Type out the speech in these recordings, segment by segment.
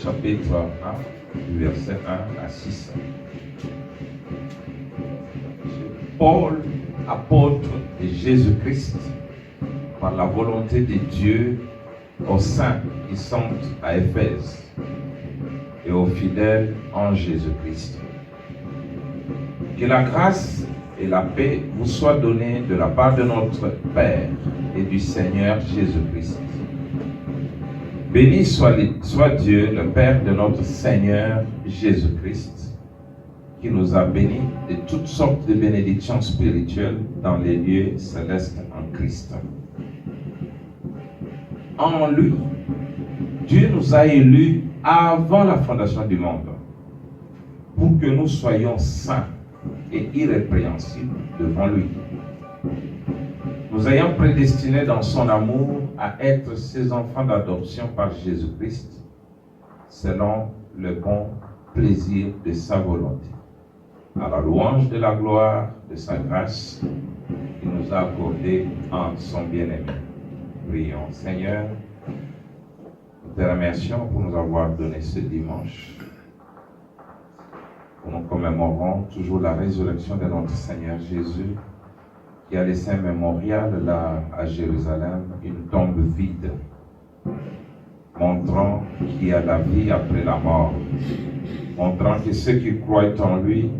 chapitre 1, du verset 1 à 6. Paul, apôtre de Jésus-Christ, par la volonté de Dieu, aux saints qui sont à Éphèse et aux fidèles en Jésus-Christ. Que la grâce et la paix vous soient données de la part de notre Père et du Seigneur Jésus-Christ. Béni soit Dieu, le Père de notre Seigneur Jésus-Christ, qui nous a bénis de toutes sortes de bénédictions spirituelles dans les lieux célestes en Christ. En lui, Dieu nous a élus avant la fondation du monde, pour que nous soyons saints et irrépréhensibles devant lui. Nous ayons prédestinés dans son amour à être ses enfants d'adoption par Jésus-Christ, selon le bon plaisir de sa volonté, à la louange de la gloire de sa grâce qu'il nous a accordée en son bien-aimé. Prions. Seigneur, nous te remercions pour nous avoir donné ce dimanche, où nous commémorons toujours la résurrection de notre Seigneur Jésus, qui a laissé un mémorial là à Jérusalem, une tombe vide, montrant qu'il y a la vie après la mort, montrant que ceux qui croient en lui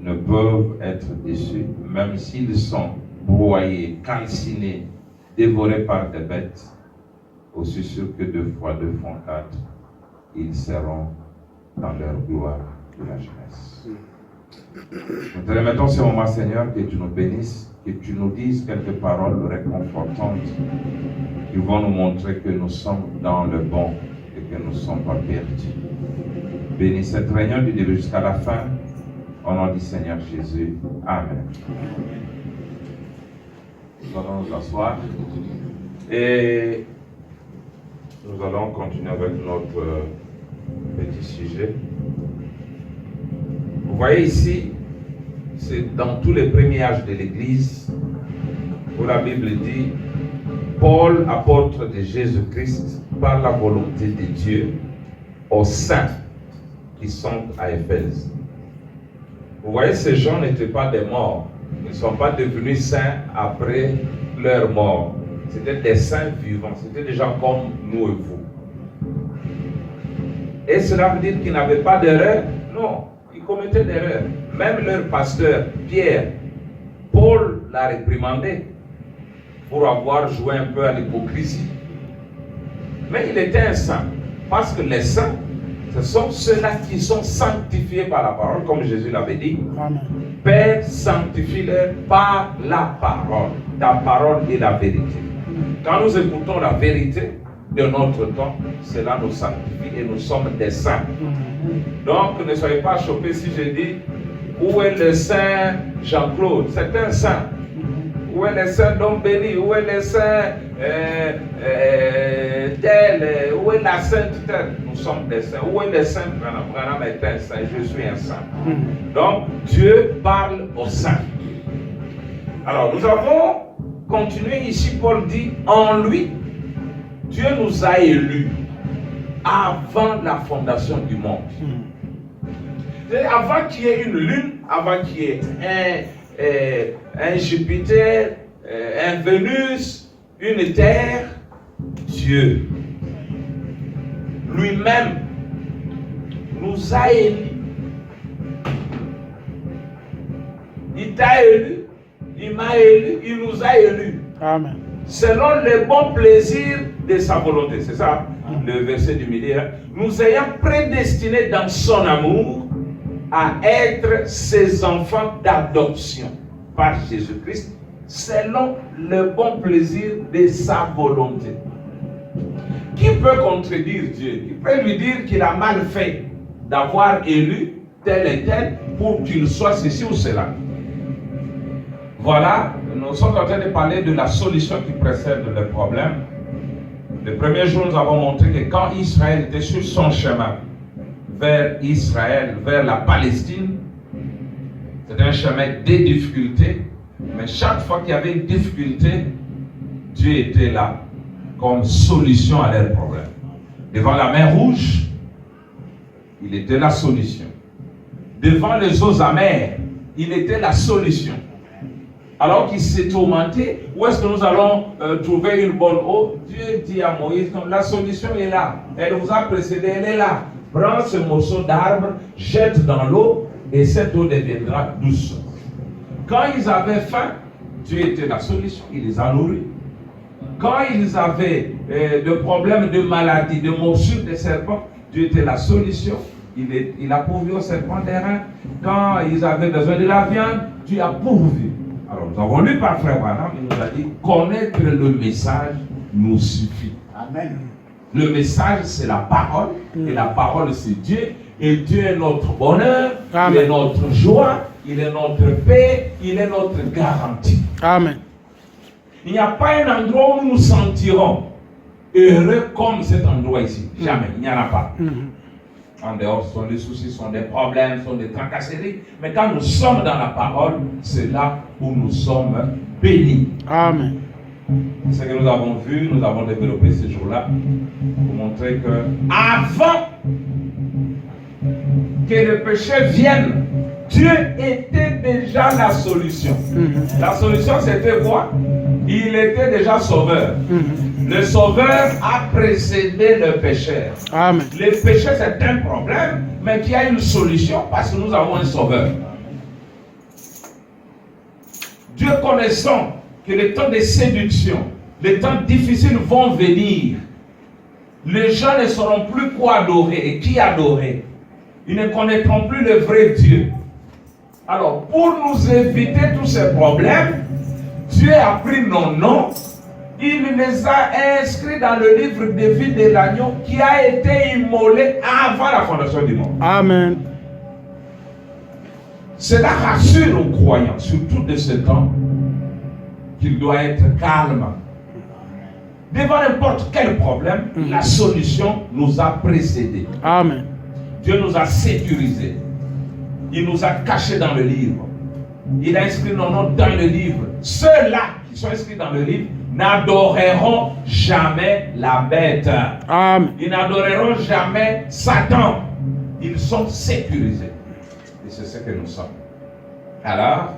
ne peuvent être déçus, même s'ils sont broyés, calcinés, dévorés par des bêtes, aussi sûr que 2 fois 2 font 4, ils seront dans leur gloire de la jeunesse. Nous te remettons ce moment, Seigneur, que tu nous bénisses, que tu nous dises quelques paroles réconfortantes qui vont nous montrer que nous sommes dans le bon et que nous ne sommes pas perdus. Bénis cette réunion du début jusqu'à la fin, au nom du Seigneur Jésus. Amen. Nous allons nous asseoir et nous allons continuer avec notre petit sujet. Vous voyez ici, c'est dans tous les premiers âges de l'Église où la Bible dit Paul, apôtre de Jésus-Christ, par la volonté de Dieu, aux saints qui sont à Éphèse. Vous voyez, ces gens n'étaient pas des morts. Ils ne sont pas devenus saints après leur mort. C'était des saints vivants. C'était des gens comme nous et vous. Et cela veut dire qu'ils n'avaient pas d'erreur? Non, ils commettaient d'erreurs. Même leur pasteur, Pierre, Paul l'a réprimandé pour avoir joué un peu à l'hypocrisie. Mais il était un saint. Parce que les saints, ce sont ceux-là qui sont sanctifiés par la parole, comme Jésus l'avait dit. Amen. Père, sanctifie-les par la parole. Ta parole est la vérité. Quand nous écoutons la vérité de notre temps, cela nous sanctifie et nous sommes des saints. Donc, ne soyez pas choqués si je dis où est le saint Jean-Claude? C'est un saint. Où est le saint Dom Béni? Où est le saint tel? Où est la sainte telle? Nous sommes des saints. Où est le saint Branham? Branham est un saint. Je suis un saint. Donc, Dieu parle aux saints. Alors, nous avons continué ici. Paul dit, en lui, Dieu nous a élus avant la fondation du monde. Avant qu'il y ait une lune, avant qu'il y ait un Jupiter, un Vénus, une Terre, Dieu lui-même nous a élus. Il t'a élu, il m'a élu, il nous a élus. Amen. Selon le bon plaisir de sa volonté. C'est ça, le verset du milieu. Nous ayant prédestinés dans son amour à être ses enfants d'adoption par Jésus-Christ, selon le bon plaisir de sa volonté. Qui peut contredire Dieu? Qui peut lui dire qu'il a mal fait d'avoir élu tel et tel pour qu'il soit ceci ou cela? Voilà, nous sommes en train de parler de la solution qui précède le problème. Le premier jour, nous avons montré que quand Israël était sur son chemin vers Israël, vers la Palestine, c'était un chemin des difficultés, mais chaque fois qu'il y avait une difficulté, Dieu était là comme solution à leurs problèmes. Devant la mer Rouge, il était la solution. Devant les eaux amères, il était la solution. Alors qu'il s'est tourmenté, où est-ce que nous allons trouver une bonne eau? Dieu dit à Moïse, non, la solution est là. Elle vous a précédé, elle est là. Prends ce morceau d'arbre, jette dans l'eau, et cette eau deviendra douce. Quand ils avaient faim, Dieu était la solution, il les a nourris. Quand ils avaient des problèmes de maladie, de morsures de serpents, Dieu était la solution. Il a pourvu aux serpents des reins. Quand ils avaient besoin de la viande, Dieu a pourvu. Alors nous avons lu par Frère Branham, il nous a dit, connaître le message nous suffit. Amen. Le message, c'est la parole, et la parole, c'est Dieu. Et Dieu est notre bonheur, Amen. il est notre joie, il est notre paix, il est notre garantie. Amen. Il n'y a pas un endroit où nous nous sentirons heureux comme cet endroit ici. Jamais, il n'y en a pas. En dehors, ce sont des soucis, ce sont des problèmes, ce sont des tracasseries. Mais quand nous sommes dans la parole, c'est là où nous sommes bénis. Amen. Ce que nous avons vu, nous avons développé ces jours-là pour montrer que avant que le péché vienne, Dieu était déjà la solution. La solution, c'était quoi? Il était déjà sauveur. Le sauveur a précédé le pécheur. Amen. Le péché, c'est un problème, mais qui a une solution parce que nous avons un sauveur. Dieu connaissant que les temps de séduction, les temps difficiles vont venir, les gens ne sauront plus quoi adorer et qui adorer. Ils ne connaîtront plus le vrai Dieu. Alors, pour nous éviter tous ces problèmes, Dieu a pris nos noms, il les a inscrits dans le livre de vie de l'agneau qui a été immolé avant la fondation du monde. Amen. Cela rassure aux croyants, surtout de ce temps, qu'il doit être calme. Devant n'importe quel problème, la solution nous a précédés. Amen. Dieu nous a sécurisés. Il nous a cachés dans le livre. Il a inscrit nos noms dans le livre. Ceux-là qui sont inscrits dans le livre n'adoreront jamais la bête. Amen. Ils n'adoreront jamais Satan. Ils sont sécurisés. Et c'est ce que nous sommes. Alors,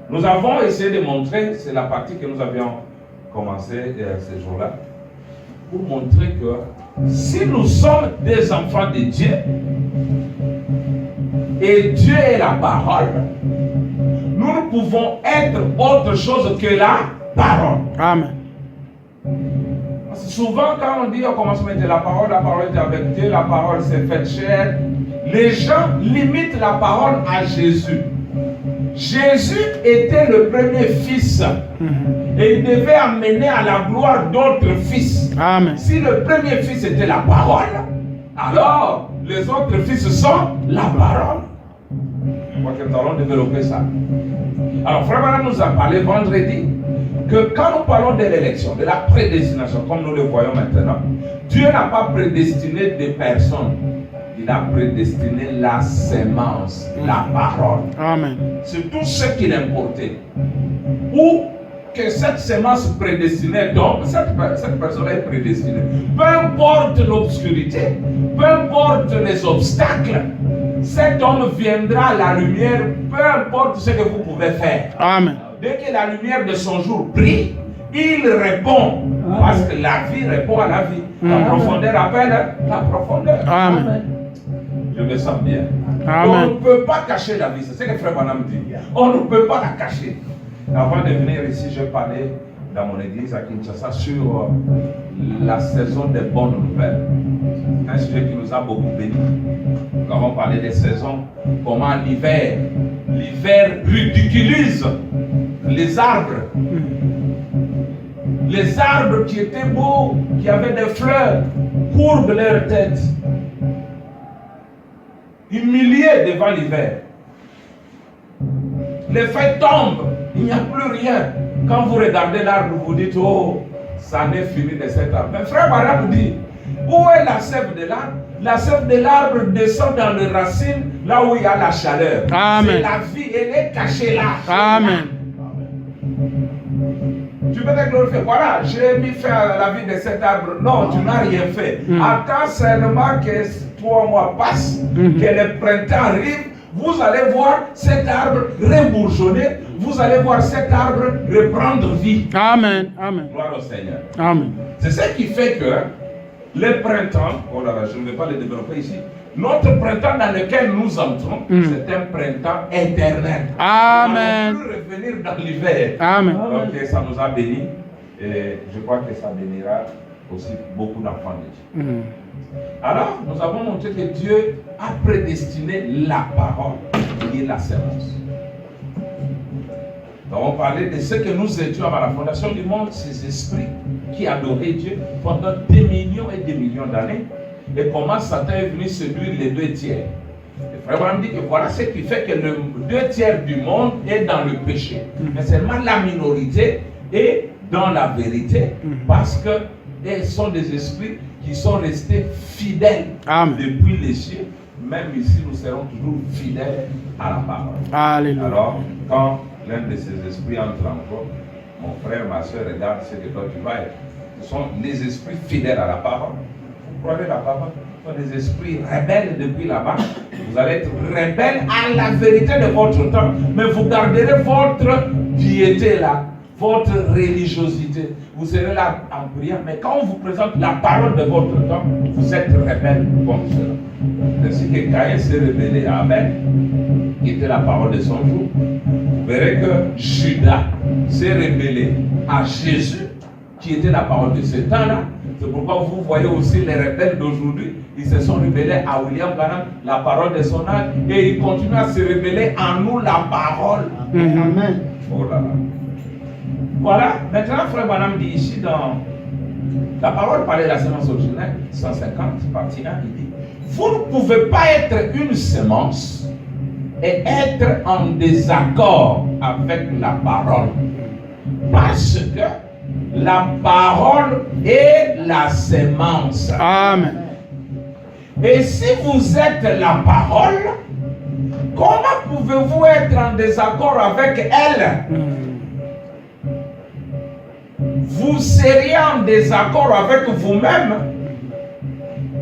nous avons essayé de montrer, c'est la partie que nous avions commencé ces jours-là, pour montrer que si nous sommes des enfants de Dieu, et Dieu est la parole, nous ne pouvons être autre chose que la parole. Amen. Parce que souvent, quand on dit au commencement de la parole est avec Dieu, la parole s'est faite chair, les gens limitent la parole à Jésus. Jésus était le premier fils et il devait amener à la gloire d'autres fils. Amen. Si le premier fils était la parole, alors les autres fils sont la parole. Je crois que nous allons développer ça. Alors, Frère Branham nous a parlé vendredi que quand nous parlons de l'élection, de la prédestination, comme nous le voyons maintenant, Dieu n'a pas prédestiné des personnes. Il a prédestiné la sémence, la parole. Amen. C'est tout ce qu'il importait. Ou que cette sémence prédestinée, donc cette personne est prédestinée. Peu importe l'obscurité, peu importe les obstacles, cet homme viendra à la lumière, peu importe ce que vous pouvez faire. Amen. Dès que la lumière de son jour brille, il répond. Parce que la vie répond à la vie. La profondeur appelle la profondeur. Amen. Je me sens bien. Amen. On ne peut pas cacher la vie. C'est ce que Frère Branham dit. On ne peut pas la cacher. Avant de venir ici, je parlais dans mon église à Kinshasa sur la saison des bonnes nouvelles. Un sujet qui nous a beaucoup bénis. Nous avons parlé des saisons, comment l'hiver ridiculise les arbres. Les arbres qui étaient beaux, qui avaient des fleurs, courbent leur tête. Humiliés devant l'hiver. Les feuilles tombent, il n'y a plus rien. Quand vous regardez l'arbre, vous dites, oh, ça n'est fini de cet arbre. Mais Frère Branham dit, où est la sève de l'arbre? La sève de l'arbre descend dans les racines, là où il y a la chaleur. Amen. C'est la vie, elle est cachée là. Amen. Tu peux te glorifier. Voilà, j'ai mis fin à la vie de cet arbre. Non, tu n'as rien fait. Attends seulement que 3 mois passent, que le printemps arrive, vous allez voir cet arbre rebourgeonner, vous allez voir cet arbre reprendre vie. Amen. Amen. Gloire au Seigneur. Amen. C'est ce qui fait que le printemps, oh là là, je ne vais pas le développer ici, notre printemps dans lequel nous entrons, c'est un printemps éternel. Amen. On ne peut plus revenir dans l'hiver. Amen. Donc ça nous a bénis et je crois que ça bénira aussi beaucoup d'enfants de Dieu. Alors, nous avons montré que Dieu a prédestiné la parole et la sémence. Nous avons parlé de ce que nous étions avant la fondation du monde, ces esprits qui adoraient Dieu pendant des millions et des millions d'années, et comment Satan est venu séduire les 2 tiers. Et Frère Branham dit que voilà ce qui fait que le 2 tiers du monde est dans le péché. Mais seulement la minorité est dans la vérité, parce que ils sont des esprits qui sont restés fidèles depuis les cieux. Même ici, nous serons toujours fidèles à la parole. Alléluia. Alors, quand l'un de ces esprits entre en toi, mon frère, ma soeur, regarde ce que toi tu vas être. Ce sont les esprits fidèles à la parole. Vous croyez la parole? Ce sont des esprits rebelles depuis là-bas. Vous allez être rebelles à la vérité de votre temps, mais vous garderez votre piété là, votre religiosité. Vous serez là en priant, mais quand on vous présente la parole de votre temps, vous êtes rebelle comme cela. Ainsi que Caïn s'est rebellé à Abel, qui était la parole de son jour. Vous verrez que Judas s'est rebellé à Jésus, qui était la parole de ce temps-là. C'est pourquoi vous voyez aussi les rebelles d'aujourd'hui, ils se sont rebellés à William Branham, la parole de son âge, et ils continuent à se rebeller en nous, la parole. Amen. Oh là là. Voilà, maintenant Frère Branham dit ici dans la parole parlée de la sémence originelle, 150, partie 1, il dit: vous ne pouvez pas être une sémence et être en désaccord avec la parole. Parce que la parole est la sémence. Amen. Et si vous êtes la parole, comment pouvez-vous être en désaccord avec elle? Vous seriez en désaccord avec vous-même.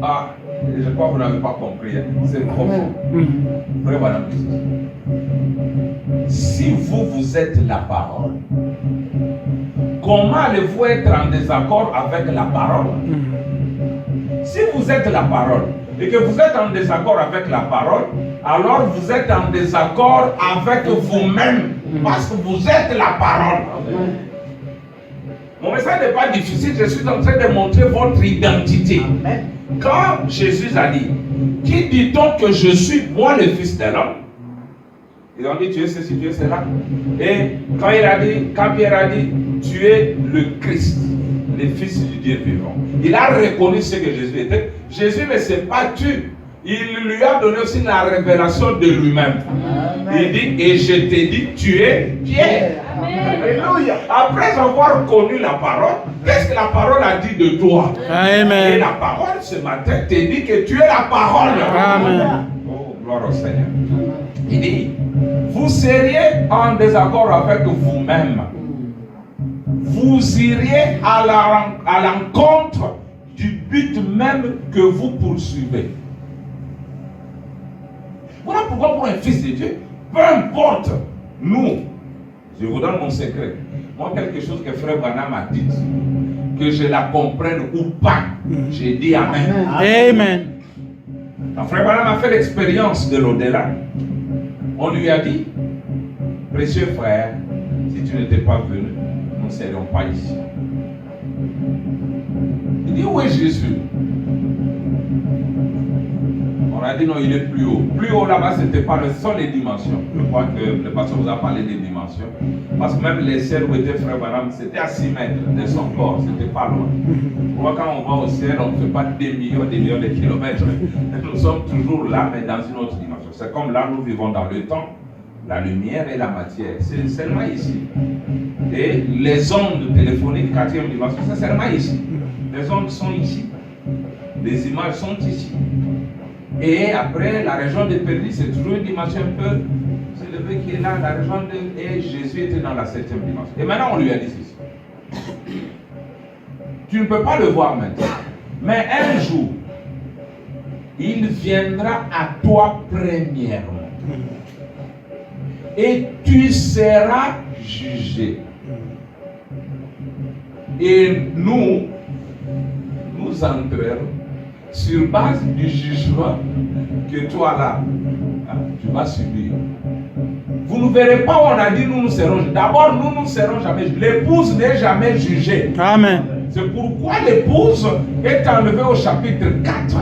Ah, je crois que vous n'avez pas compris. Hein. C'est profond. Si vous êtes la parole, comment allez-vous être en désaccord avec la parole? Si vous êtes la parole et que vous êtes en désaccord avec la parole, alors vous êtes en désaccord avec vous-même parce que vous êtes la parole. Mon message n'est pas difficile, je suis en train de montrer votre identité. Quand Jésus a dit: qui dit-on que je suis, moi le Fils de l'homme? Ils ont dit: tu es ceci, tu es cela. Et quand Pierre a dit: tu es le Christ, le Fils du Dieu vivant, il a reconnu ce que Jésus était. Jésus ne s'est pas tué. Il lui a donné aussi la révélation de lui-même. Il dit: et je t'ai dit, tu es Pierre. Alléluia. Après avoir connu la parole, qu'est-ce que la parole a dit de toi? Amen. Et la parole ce matin te dit que tu es la parole. Amen. Oh, gloire au Seigneur. Il dit: vous seriez en désaccord avec vous-même. Vous iriez à l'encontre du but même que vous poursuivez. Voilà pourquoi pour un fils de Dieu, peu importe, nous, je vous donne mon secret. Moi, quelque chose que Frère Branham a dit, que je la comprenne ou pas, j'ai dit Amen. Amen. Quand Frère Branham a fait l'expérience de l'au-delà, on lui a dit: précieux frère, si tu n'étais pas venu, nous ne serions pas ici. Il dit: où est Jésus? On a dit: non, il est plus haut. Plus haut là-bas, c'était pas le sont les dimensions. Je crois que le pasteur vous a parlé des dimensions. Parce que même les ciels où était Frère Branham, c'était à 6 mètres de son corps, c'était pas loin. Pourquoi quand on va au ciel, on ne fait pas des millions de kilomètres. Nous sommes toujours là, mais dans une autre dimension. C'est comme là, nous vivons dans le temps, la lumière et la matière. C'est seulement ici. Et les ondes téléphoniques, 4e dimension, c'est seulement ici. Les ondes sont ici. Les images sont ici. Et après, la région de Perdi, c'est toujours une dimension un peu élevée qui est là, la région de... Et Jésus était dans la 7e dimension. Et maintenant, on lui a dit ceci: tu ne peux pas le voir maintenant. Mais un jour, il viendra à toi premièrement. Et tu seras jugé. Et nous entrerons sur base du jugement que toi là, tu vas subir. Vous ne verrez pas où on a dit nous serons jugés. D'abord, nous ne serons jamais jugés. L'épouse n'est jamais jugée. Amen. C'est pourquoi l'épouse est enlevée au chapitre 4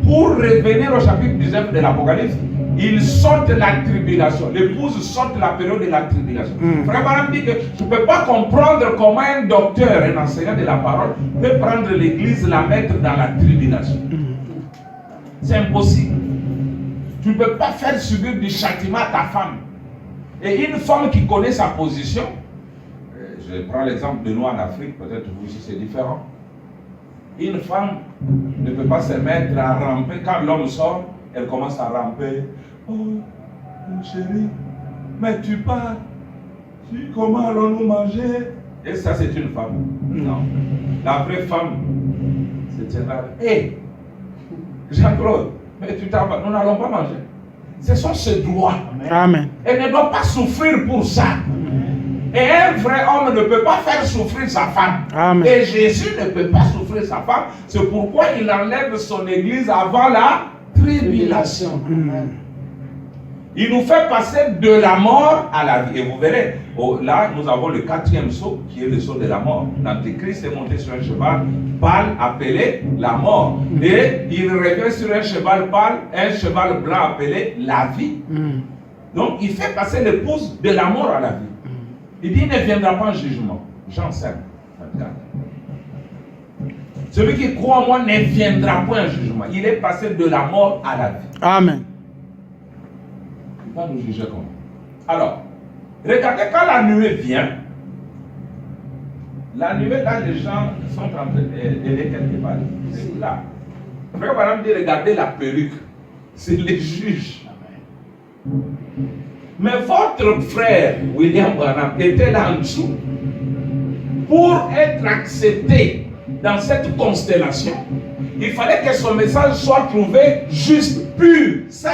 pour revenir au chapitre 19 de l'Apocalypse. Il sort de la tribulation. L'épouse sort de la période de la tribulation. Frère Branham dit que je ne peux pas comprendre comment un docteur, un enseignant de la parole peut prendre l'église et la mettre dans la tribulation. C'est impossible. Tu ne peux pas faire subir du châtiment à ta femme. Et une femme qui connaît sa position, je prends l'exemple de nous en Afrique, peut-être vous aussi c'est différent. Une femme ne peut pas se mettre à ramper. Quand l'homme sort, elle commence à ramper. Oh, mon chéri, mais tu pars. Comment allons-nous manger? Et ça, c'est une femme. Non. La vraie femme, c'est une femme. Hé, Jean-Claude, mais tu t'en vas. Nous n'allons pas manger. Ce sont ses droits. Amen. Elle ne doit pas souffrir pour ça. Et un vrai homme ne peut pas faire souffrir sa femme. Amen. Et Jésus ne peut pas souffrir sa femme. C'est pourquoi il enlève son église avant la tribulation. Il nous fait passer de la mort à la vie. Et vous verrez, là, nous avons le 4e sceau, qui est le sceau de la mort. L'Antéchrist est monté sur un cheval pâle appelé la mort. Et il revient sur un cheval pâle, un cheval blanc appelé la vie. Donc, il fait passer l'épouse de la mort à la vie. Il dit, il ne viendra pas en jugement. Jean 5, 24. Celui qui croit en moi ne viendra pas en jugement. Il est passé de la mort à la vie. Amen. Il va nous juger comment? Alors, regardez quand la nuée vient. La nuée, là, les gens sont en train d'aller quelque part. C'est là. Frère Branham dit, regardez la perruque. C'est les juges. Mais votre frère, William Branham, était là en dessous pour être accepté dans cette constellation. Il fallait que son message soit trouvé juste, pur, saint.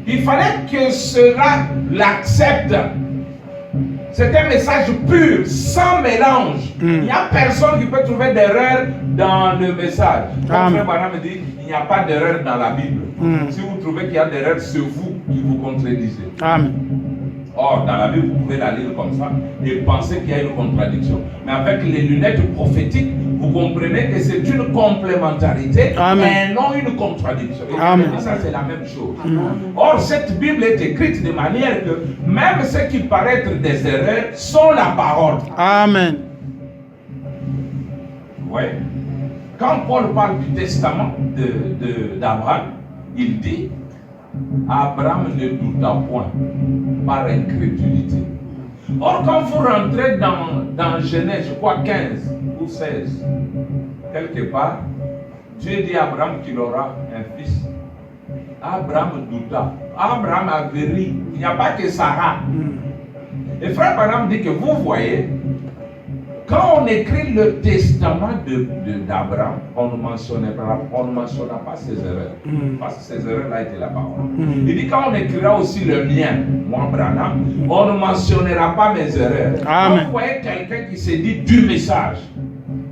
Il fallait que cela l'accepte. C'est un message pur, sans mélange. Il n'y a personne qui peut trouver d'erreur dans le message. Comme Frère Branham dit, il n'y a pas d'erreur dans la Bible. Si vous trouvez qu'il y a d'erreur, c'est vous qui vous contredisez. Amen. Or, dans la Bible, vous pouvez la lire comme ça et penser qu'il y a une contradiction. Mais avec les lunettes prophétiques, vous comprenez que c'est une complémentarité et non une contradiction. Et ça, c'est la même chose. Or, cette Bible est écrite de manière que même ce qui paraît être des erreurs sont la parole. Amen. Oui. Quand Paul parle du testament d'Abraham, il dit Abraham ne douta point par incrédulité. Or, quand vous rentrez dans Genèse, je crois 15 ou 16, quelque part, Dieu dit à Abraham qu'il aura un fils. Abraham douta. Abraham avait ri. Il n'y a pas que Sarah. Et Frère Branham dit que vous voyez, quand on écrit le testament d'Abraham, on ne mentionnera pas ses erreurs. Parce que ces erreurs-là étaient la parole. Il dit quand on écrira aussi le mien, moi Branham, on ne mentionnera pas mes erreurs. Quand vous voyez quelqu'un qui se dit du message,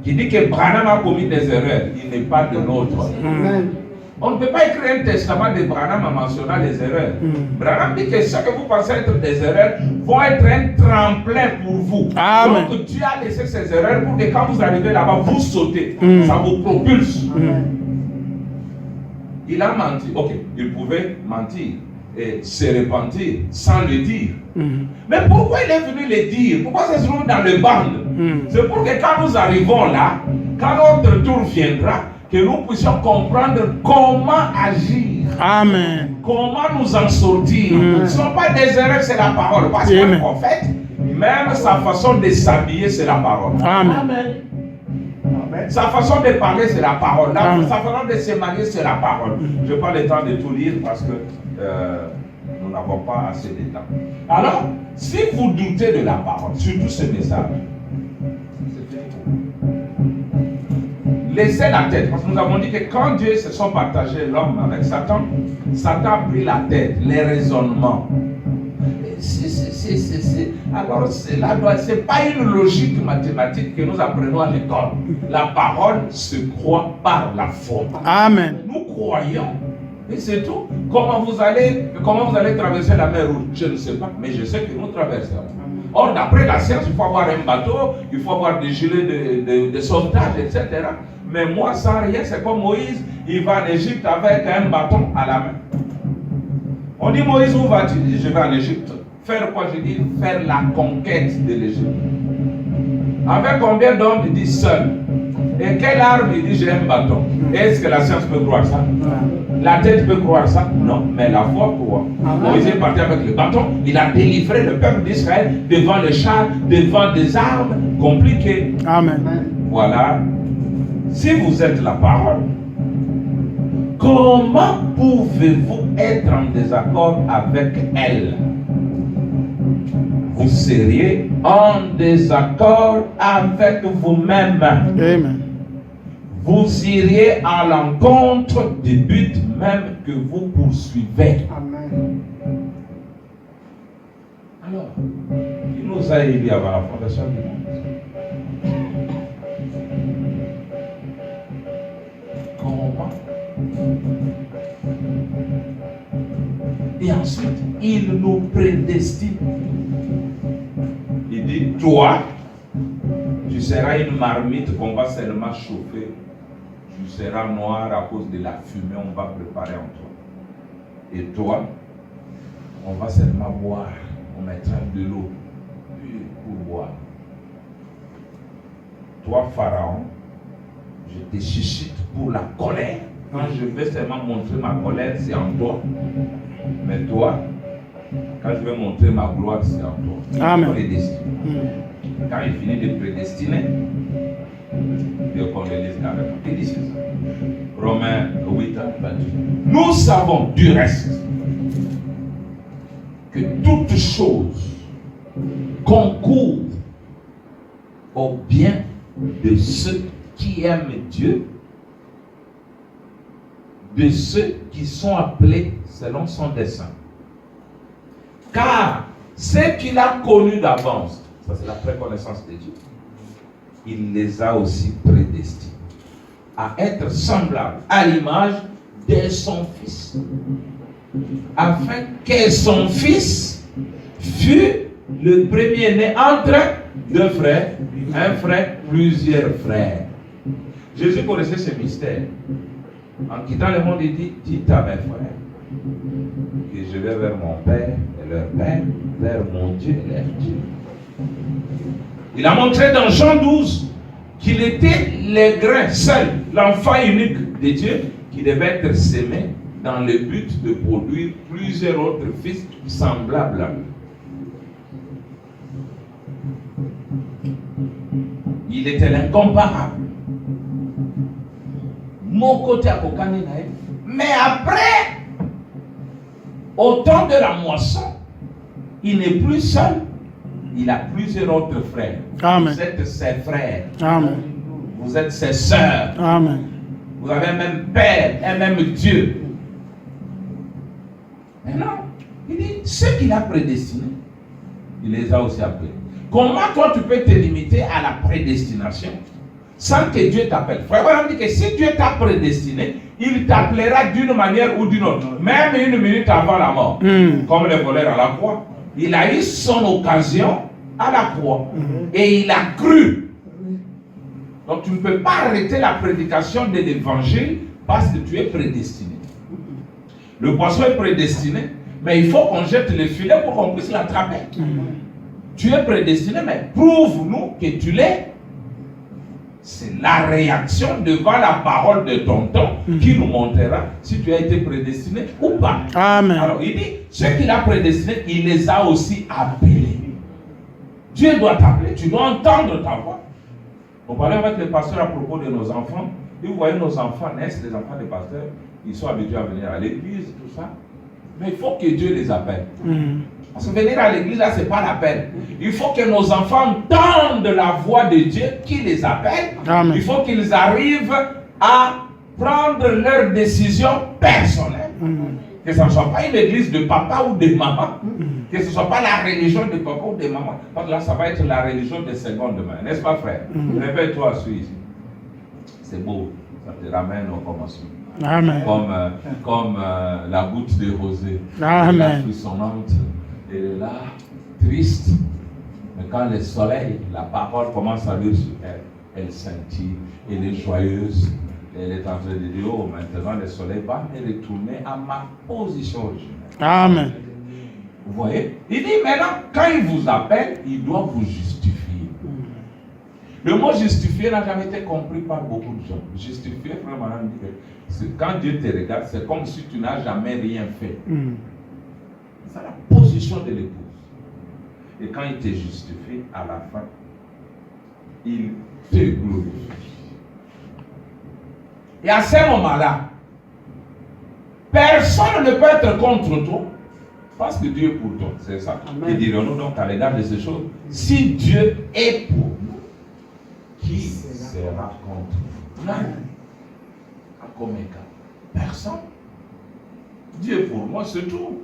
qui dit que Branham a commis des erreurs, il n'est pas de nôtre. On ne peut pas écrire un testament de Branham en mentionnant les erreurs. Branham dit que ce que vous pensez être des erreurs vont être un tremplin pour vous. Amen. Donc Dieu a laissé ces erreurs pour que quand vous arrivez là-bas, vous sautez. Ça vous propulse. Il a menti. Ok, il pouvait mentir et se repentir sans le dire. Mais pourquoi il est venu le dire? Pourquoi ça se trouve dans le bande? C'est pour que quand nous arrivons là, quand notre tour viendra, que nous puissions comprendre comment agir. Amen. Comment nous en sortir. Ce ne sont pas des erreurs, c'est la parole. Parce qu'un prophète, même sa façon de s'habiller, c'est la parole. Amen. Sa façon de parler, c'est la parole. Sa façon de se marier, c'est la parole. Je n'ai pas le temps de tout lire parce que nous n'avons pas assez de temps. Alors, si vous doutez de la parole, surtout ce message, c'est fini. laisser la tête. Parce que nous avons dit que quand Dieu se sont partagés l'homme avec Satan, Satan a pris la tête, les raisonnements. Alors, c'est pas une logique mathématique que nous apprenons à l'école. La parole se croit par la foi. Amen. Nous croyons. Et c'est tout. Comment vous allez traverser la mer Rouge? Je ne sais pas, mais je sais que nous traversons. Or, d'après la science, il faut avoir un bateau, il faut avoir des gilets de sauvetage, etc. Mais moi, sans rien, c'est comme Moïse, il va en Égypte avec un bâton à la main. On dit, Moïse, où vas-tu? Il dit, je vais en Égypte. Faire quoi? Je dis, faire la conquête de l'Égypte. Avec combien d'hommes? Il dit, seul. Et quelle arme? Il dit, j'ai un bâton. Est-ce que la science peut croire ça? La tête peut croire ça? Non, mais la foi croit. Moïse est parti avec le bâton, il a délivré le peuple d'Israël devant les chars, devant des armes compliquées. Amen. Voilà. Si vous êtes la parole, comment pouvez-vous être en désaccord avec elle? Vous seriez en désaccord avec vous-même. Amen. Vous iriez à l'encontre du but même que vous poursuivez. Amen. Alors, qui nous a aidés avant la fondation du monde? Comment? Et ensuite, il nous prédestine. Il dit, toi, tu seras une marmite qu'on va seulement chauffer. Tu seras noir à cause de la fumée on va préparer en toi. Et toi, on va seulement boire. On mettra de l'eau pure pour boire. Toi, Pharaon, je te suscite pour la colère. Quand je vais seulement montrer ma colère, c'est en toi. Mais toi, quand je vais montrer ma gloire, c'est en toi. Amen. Quand il finit de prédestiner, Dieu qu'on le lise carrément. Il dit ça. Romains 8, 28. Nous savons du reste que toute chose concourt au bien de ceux qui aiment Dieu, de ceux qui sont appelés selon son dessein. Car ceux qu'il a connus d'avance, ça c'est la préconnaissance de Dieu, il les a aussi prédestinés à être semblables à l'image de son Fils, afin que son Fils fût le premier-né entre deux frères, un frère, plusieurs frères. Jésus connaissait ce mystère. En quittant le monde, il dit, dites à mes frères que je vais vers mon Père et leur Père, vers mon Dieu et leur Dieu. Il a montré dans Jean 12 qu'il était le grain seul, l'enfant unique de Dieu, qui devait être sémé dans le but de produire plusieurs autres fils semblables à lui. Il était l'incomparable. Mon côté à Kokane Naïf. Mais après, au temps de la moisson, il n'est plus seul. Il a plusieurs autres frères. Amen. Vous êtes ses frères. Amen. Vous êtes ses sœurs. Amen. Vous avez un même Père, un même Dieu. Maintenant, il dit, ceux qu'il a prédestinés, il les a aussi appelés. Comment toi tu peux te limiter à la prédestination sans que Dieu t'appelle? Frère, on dit que si Dieu t'a prédestiné, il t'appellera d'une manière ou d'une autre, même une minute avant la mort, comme le voleur à la croix. Il a eu son occasion à la croix et il a cru. Donc tu ne peux pas arrêter la prédication de l'évangile parce que tu es prédestiné. Le poisson est prédestiné, mais il faut qu'on jette le filet pour qu'on puisse l'attraper. Tu es prédestiné, mais prouve-nous que tu l'es. C'est la réaction devant la parole de ton temps qui nous montrera si tu as été prédestiné ou pas. Amen. Alors il dit, ceux qu'il a prédestinés, il les a aussi appelés. Dieu doit t'appeler, tu dois entendre ta voix. On parlait avec les pasteurs à propos de nos enfants. Et vous voyez, nos enfants naissent, les enfants des pasteurs, ils sont habitués à venir à l'église, tout ça. Mais il faut que Dieu les appelle. Parce que venir à l'église, là, c'est pas la peine. Il faut que nos enfants entendent la voix de Dieu qui les appelle. Amen. Il faut qu'ils arrivent à prendre leurs décisions personnelles. Que ce ne soit pas une église de papa ou de maman. Que ce ne soit pas la religion de papa ou de maman. Parce que là, ça va être la religion de seconde main. N'est-ce pas, frère? Réveille-toi, suis. C'est beau. Ça te ramène au commencement. Amen. Comme la goutte de rosée. Amen. Elle est frissonnante. Elle est là, triste. Mais quand le soleil, la parole commence à luire sur elle, elle scintille, elle est joyeuse. Elle est en train de dire, oh, maintenant le soleil va me retourner à ma position originelle. Amen. Vous voyez? Il dit maintenant, quand il vous appelle, il doit vous justifier. Le mot justifier n'a jamais été compris par beaucoup de gens. Justifier, vraiment, c'est quand Dieu te regarde, c'est comme si tu n'as jamais rien fait. C'est la position de l'épouse. Et quand il te justifie, à la fin, il te glorifie. Et à ce moment-là, personne ne peut être contre toi parce que Dieu est pour toi. C'est ça. Amen. Et dirons-nous donc à l'égard de ces choses, si Dieu est pour nous, qui sera contre nous? None. À combien de cas? Personne. Dieu est pour moi, c'est tout.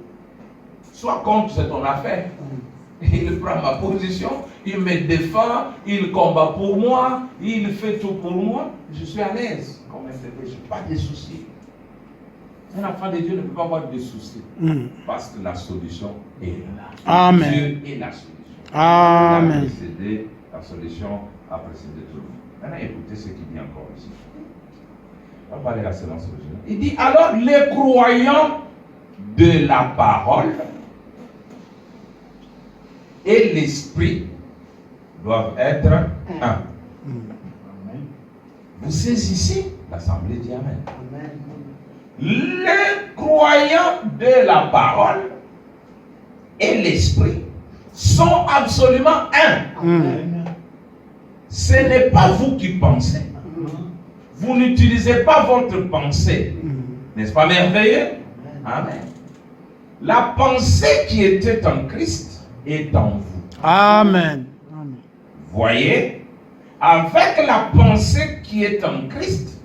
Sois contre, c'est ton affaire. Il prend ma position, il me défend, il combat pour moi, il fait tout pour moi. Je suis à l'aise. Comme un bébé, je n'ai pas de soucis. Un enfant de Dieu ne peut pas avoir de soucis. Parce que la solution est là. Amen. Dieu est la solution. Amen. La solution a précédé tout le monde. Maintenant, écoutez ce qu'il dit encore ici. On va parler de la séance originale. Il dit alors, les croyants de la parole et l'esprit doivent être un. Vous saisissez? L'Assemblée dit Amen. Amen. Les croyants de la parole et l'esprit sont absolument un. Amen. Ce n'est pas vous qui pensez. Vous n'utilisez pas votre pensée. N'est-ce pas merveilleux? Amen. La pensée qui était en Christ est en vous. Amen. Voyez, avec la pensée qui est en Christ,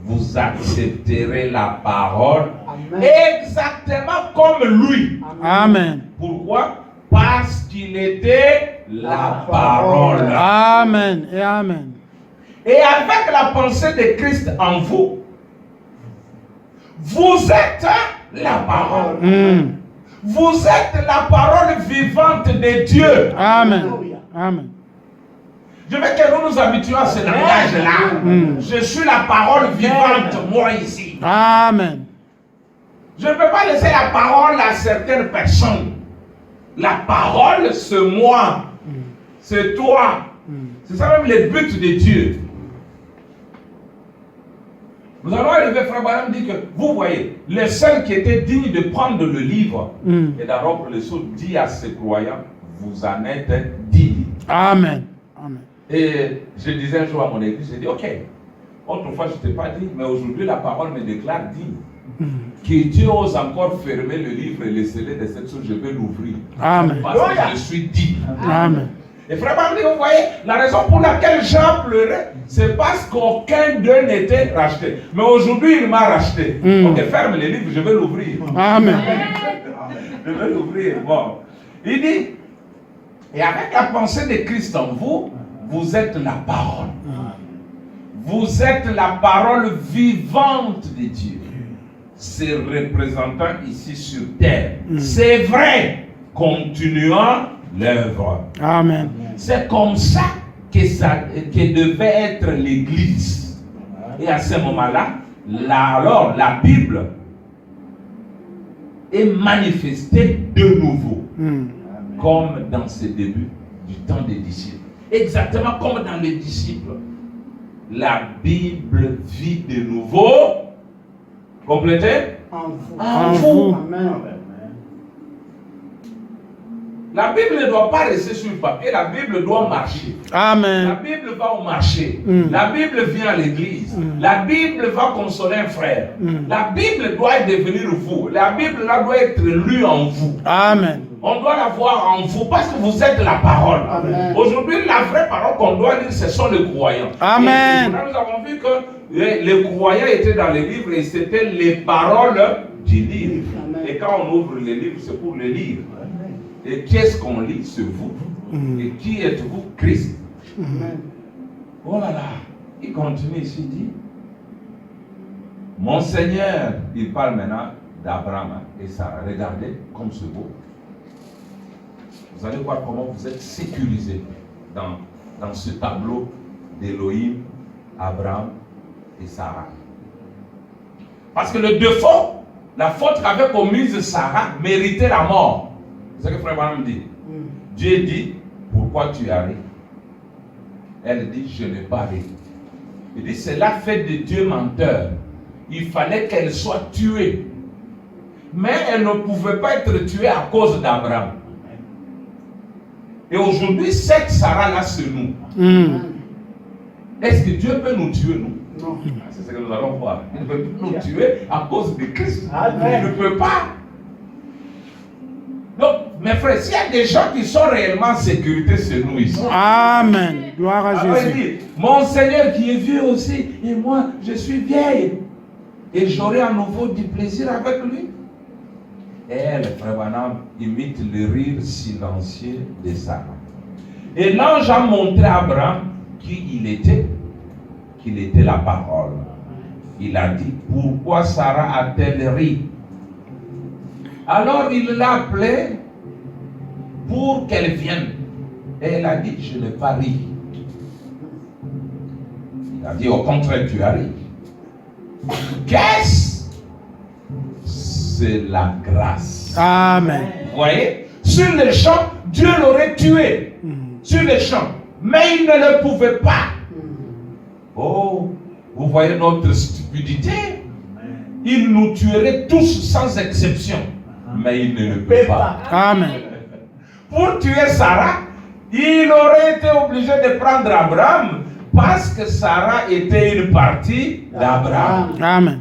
vous accepterez la parole. Amen. Exactement comme lui. Amen. Pourquoi? Parce qu'il était la parole. Amen et amen. Et avec la pensée de Christ en vous, vous êtes la parole. Vous êtes la parole vivante de Dieu. Amen. Amen. Je veux que nous nous habituions à ce langage-là. Je suis la parole vivante, moi ici. Amen. Je ne peux pas laisser la parole à certaines personnes. La parole, c'est moi. C'est toi. C'est ça même le but de Dieu. Nous allons arriver, frère Branham dit que, vous voyez, le seul qui était digne de prendre le livre et d'abord le sceau dit à ses croyants, vous en êtes dignes. Amen. Amen. Et je disais un jour à mon église, j'ai dit, ok, autrefois je ne t'ai pas dit, mais aujourd'hui la parole me déclare digne. Que Dieu ose encore fermer le livre et le sceller de cette chose, je vais l'ouvrir. Amen. Parce que je suis digne. Amen. Et frère Branham dit, vous voyez, la raison pour laquelle Jean pleurait, c'est parce qu'aucun d'eux n'était racheté. Mais aujourd'hui, il m'a racheté. Ok, ferme le livre, je vais l'ouvrir. Amen. Je vais l'ouvrir. Bon. Il dit, et avec la pensée de Christ en vous, vous êtes la parole. Vous êtes la parole vivante de Dieu. Ses représentants ici sur terre. C'est vrai. Continuant l'œuvre. Amen. C'est comme ça que devait être l'Église. Et à ce moment-là, alors la Bible est manifestée de nouveau. Comme dans ses débuts du temps des disciples. Exactement comme dans les disciples. La Bible vit de nouveau. Complétez? En vous. Amen. La Bible ne doit pas rester sur le papier, la Bible doit marcher. Amen. La Bible va au marché. La Bible vient à l'église. La Bible va consoler un frère. La Bible doit devenir vous. La Bible là doit être lue en vous. Amen. On doit la voir en vous parce que vous êtes la parole. Aujourd'hui, la vraie parole qu'on doit lire, ce sont les croyants. Amen. Et nous avons vu que les croyants étaient dans les livres et c'était les paroles du livre. Et quand on ouvre les livres, c'est pour les lire. Et qu'est-ce qu'on lit? C'est vous. Et qui êtes-vous? Christ. Oh là là. Il continue ici, il dit, mon Seigneur, il parle maintenant d'Abraham et Sarah. Regardez comme c'est beau. Vous allez voir comment vous êtes sécurisés dans ce tableau d'Élohim, Abraham et Sarah. Parce que le défaut, la faute qu'avait commise Sarah méritait la mort. C'est ce que Frère Branham dit. Dieu dit, pourquoi tu as ri? Elle dit, je n'ai pas ri. Il dit, c'est la fête de Dieu menteur. Il fallait qu'elle soit tuée. Mais elle ne pouvait pas être tuée à cause d'Abraham. Et aujourd'hui, cette Sarah-là, c'est nous. Est-ce que Dieu peut nous tuer, nous? Non. C'est ce que nous allons voir. Il ne peut pas nous tuer à cause de Christ. Amen. Il ne peut pas. Donc, mes frères, s'il y a des gens qui sont réellement en sécurité, c'est nous ici. Amen. Gloire à alors Jésus. Il dit, mon Seigneur qui est vieux aussi, et moi, je suis vieille. Et j'aurai à nouveau du plaisir avec lui. Et elle, Frère Branham, imite le rire silencieux de Sarah. Et l'ange a montré à Abraham qui il était, qu'il était la parole. Il a dit, pourquoi Sarah a-t-elle ri? Alors il l'a appelée pour qu'elle vienne. Et elle a dit, je n'ai pas ri. Il a dit, au contraire, tu as ri. Qu'est-ce? C'est la grâce. Amen. Vous voyez? Sur le champ, Dieu l'aurait tué. Sur le champ. Mais il ne le pouvait pas. Oh, vous voyez notre stupidité? Il nous tuerait tous sans exception. Mais il ne le peut pas. Amen. Pour tuer Sarah, il aurait été obligé de prendre Abraham parce que Sarah était une partie d'Abraham. Amen.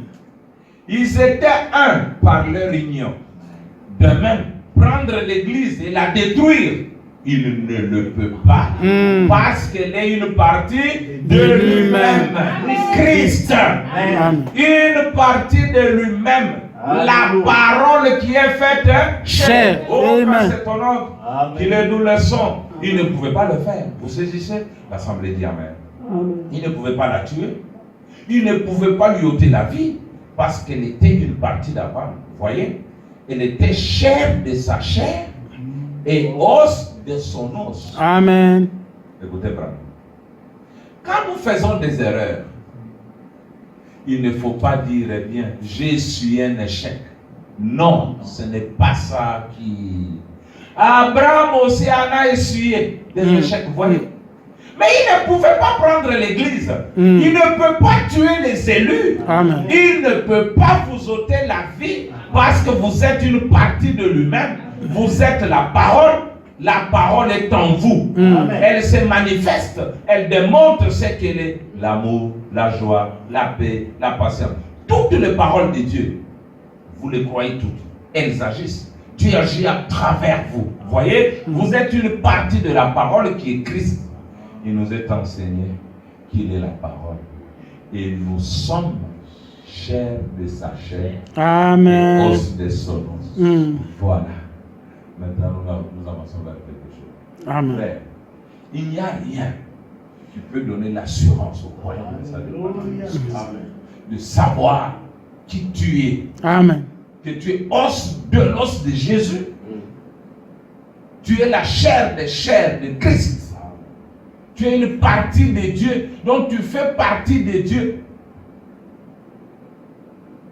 Ils étaient un par leur union. De même, prendre l'église et la détruire, il ne le peut pas. Parce qu'elle est une partie de lui-même. Christ. Amen. Une partie de lui-même. La parole qui est faite chair. Oh, Amen. c'est ton ordre qu'il est nous leçons. Il ne pouvait pas le faire. Vous saisissez? L'assemblée dit Amen. Il ne pouvait pas la tuer. Il ne pouvait pas lui ôter la vie. Parce qu'elle était une partie d'Abraham. Vous voyez? Elle était chair de sa chair et os de son os. Amen. Écoutez, Branham. Quand nous faisons des erreurs, il ne faut pas dire, eh bien, j'ai essuyé un échec. Non, ce n'est pas ça qui... Abraham aussi en a essuyé des échecs, vous voyez. Mais il ne pouvait pas prendre l'église. Il ne peut pas tuer les élus. Amen. Il ne peut pas vous ôter la vie parce que vous êtes une partie de lui-même. Vous êtes la parole. La parole est en vous. Elle se manifeste. Elle démontre ce qu'elle est. L'amour, la joie, la paix, la patience. Toutes les paroles de Dieu, vous les croyez toutes. Elles agissent. Dieu agit à travers vous. Vous voyez, vous êtes une partie de la parole qui est Christ. Il nous est enseigné qu'il est la parole. Et nous sommes chair de sa chair. Amen. Et os de son os. Voilà. Maintenant, nous avançons vers quelque chose. Amen. Frère, il n'y a rien qui peut donner l'assurance aux croyants de sa dépendance. De savoir qui tu es. Amen. Que tu es os de l'os de Jésus. Tu es la chair des chairs de Christ. Tu es une partie de Dieu. Donc tu fais partie de Dieu.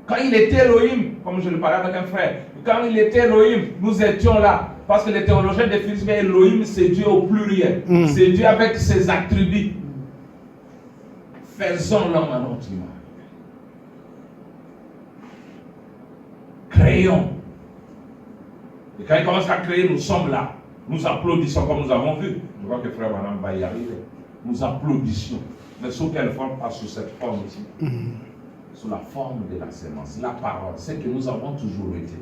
Quand il était Elohim, comme je le parlais avec un frère, quand il était Elohim, nous étions là. Parce que les théologiens définissent que Elohim, c'est Dieu au pluriel. C'est Dieu avec ses attributs. Faisons l'homme à notre image. Créons. Et quand il commence à créer, nous sommes là. Nous applaudissons comme nous avons vu. Je crois que Frère Branham va y arriver. Nous applaudissions. Mais sous quelle forme? Pas sous cette forme ici. Sous la forme de la sémence. La parole. C'est que nous avons toujours été.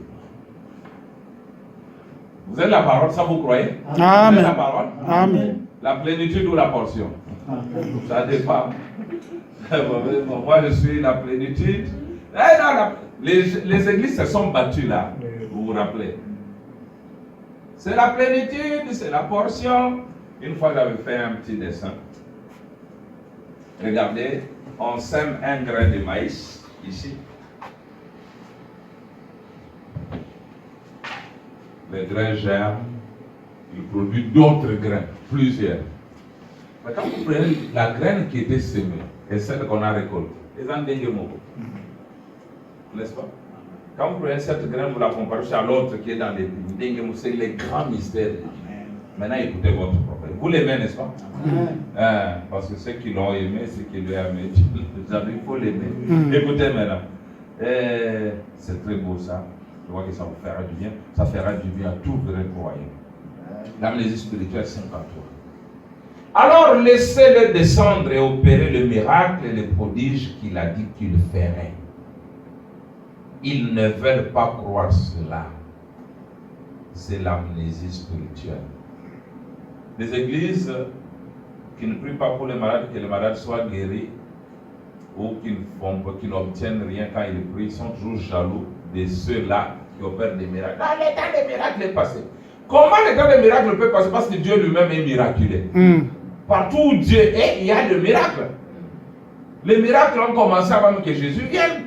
Vous êtes la parole, ça vous croyez? Amen. Vous êtes la parole? Amen. La plénitude ou la portion? Ça dépend. Moi, je suis la plénitude. Les églises se sont battues là, vous vous rappelez? C'est la plénitude, c'est la portion. Une fois, j'avais fait un petit dessin. Regardez, on sème un grain de maïs ici. Le grain germe, il produit d'autres grains, plusieurs. Mais quand vous prenez la graine qui était semée et celle qu'on a récoltée, n'est-ce pas? Quand vous prenez cette graine, vous la comparez à l'autre qui est dans les pignes, c'est les grands mystères. Maintenant, écoutez votre prophète. Vous l'aimez, n'est-ce pas? Parce que ceux qui l'ont aimé, ceux qui l'ont aimé, il faut l'aimer. Écoutez maintenant. C'est très beau ça. Je vois que ça vous fera du bien. Ça fera du bien à tout vrai croyant. L'amnésie spirituelle, 53. Alors, laissez-le descendre et opérer le miracle et le prodige qu'il a dit qu'il ferait. Ils ne veulent pas croire cela. C'est l'amnésie spirituelle. Les églises qui ne prient pas pour les malades, que les malades soient guéris, ou qui n'obtiennent rien quand ils prient, sont toujours jaloux de ceux-là qui opèrent des miracles. Dans le temps des miracles est passé. Comment le temps des miracles peut passer? Parce que Dieu lui-même est miraculé. Partout où Dieu est, il y a le miracle. Les miracles ont commencé avant que Jésus vienne.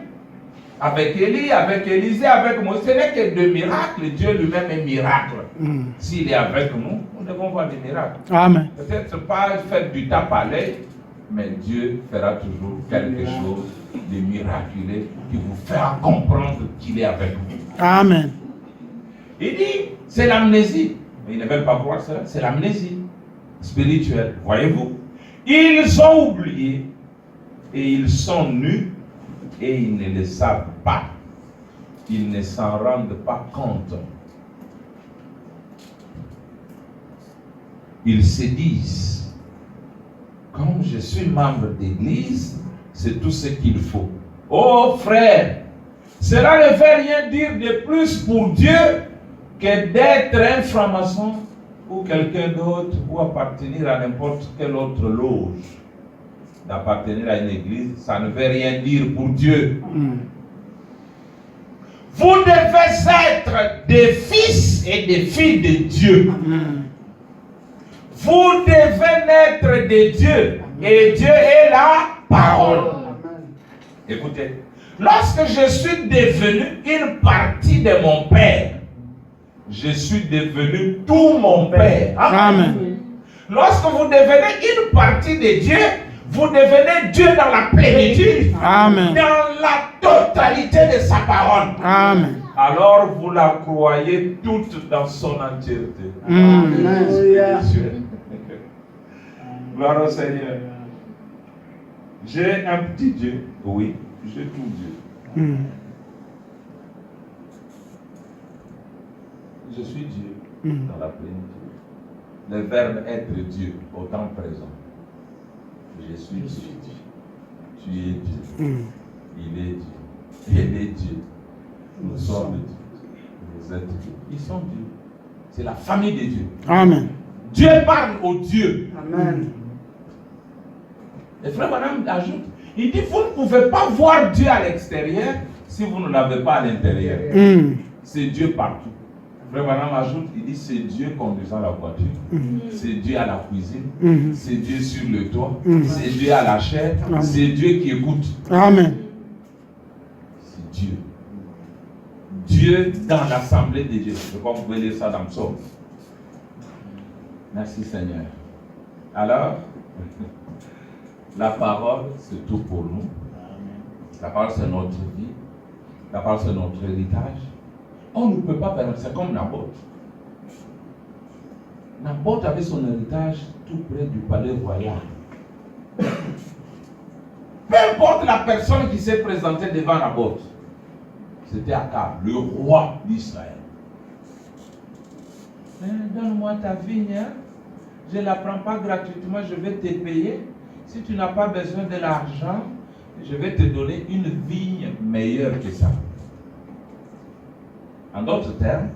Avec Élie, avec Élisée, avec Moïse, ce n'est que des miracles. Dieu lui-même est miracle. S'il est avec nous, nous devons voir des miracles. Amen. Peut-être pas faire du tape à l'œil, mais Dieu fera toujours quelque chose de miraculeux qui vous fera comprendre qu'il est avec vous. Amen. Il dit, c'est l'amnésie. Mais ils ne veulent pas croire ça, c'est l'amnésie spirituelle. Voyez-vous, ils ont oublié et ils sont nus et ils ne le savent pas. Ils ne s'en rendent pas compte. Ils se disent, comme je suis membre d'église, c'est tout ce qu'il faut. Oh frère, cela ne veut rien dire de plus pour Dieu que d'être un franc-maçon ou quelqu'un d'autre ou appartenir à n'importe quelle autre loge. D'appartenir à une église, ça ne veut rien dire pour Dieu. Vous devez être des fils et des filles de Dieu. Vous devez naître de Dieu. Et Dieu est la parole. Écoutez, lorsque je suis devenu une partie de mon Père, je suis devenu tout mon Père. Amen. Lorsque vous devenez une partie de Dieu, vous devenez Dieu dans la plénitude, Amen. dans la totalité de sa parole. Amen. Alors vous la croyez toute dans son entièreté. Gloire au Seigneur. J'ai un petit Dieu, oui, j'ai tout Dieu. Je suis Dieu dans la plénitude. Le verbe être Dieu au temps présent. Je suis Dieu. Tu es Dieu. Il est Dieu. Il est Dieu. Nous sommes Dieu. Vous êtes Dieu. Ils sont Dieu. C'est la famille de Dieu. Amen. Dieu parle au Dieu. Amen. Et frère Madame ajoute, il dit, vous ne pouvez pas voir Dieu à l'extérieur si vous ne l'avez pas à l'intérieur. C'est Dieu partout. Frère Madame ajoute, il dit, c'est Dieu conduisant la voiture. C'est Dieu à la cuisine. C'est Dieu sur le toit. C'est Dieu à la chair. C'est Dieu qui écoute. Amen. C'est Dieu. Dieu dans l'assemblée de Dieu. Je crois que vous pouvez lire ça dans le psaume. Merci Seigneur. Alors, la parole, c'est tout pour nous. La parole, c'est notre vie. La parole, c'est notre héritage. On ne peut pas permettre, c'est comme Naboth. Naboth avait son héritage tout près du palais royal. Peu importe la personne qui s'est présentée devant Naboth, c'était Akab, le roi d'Israël. Donne-moi ta vigne, hein? Je ne la prends pas gratuitement, je vais te payer. Si tu n'as pas besoin de l'argent, je vais te donner une vigne meilleure que ça. En d'autres termes,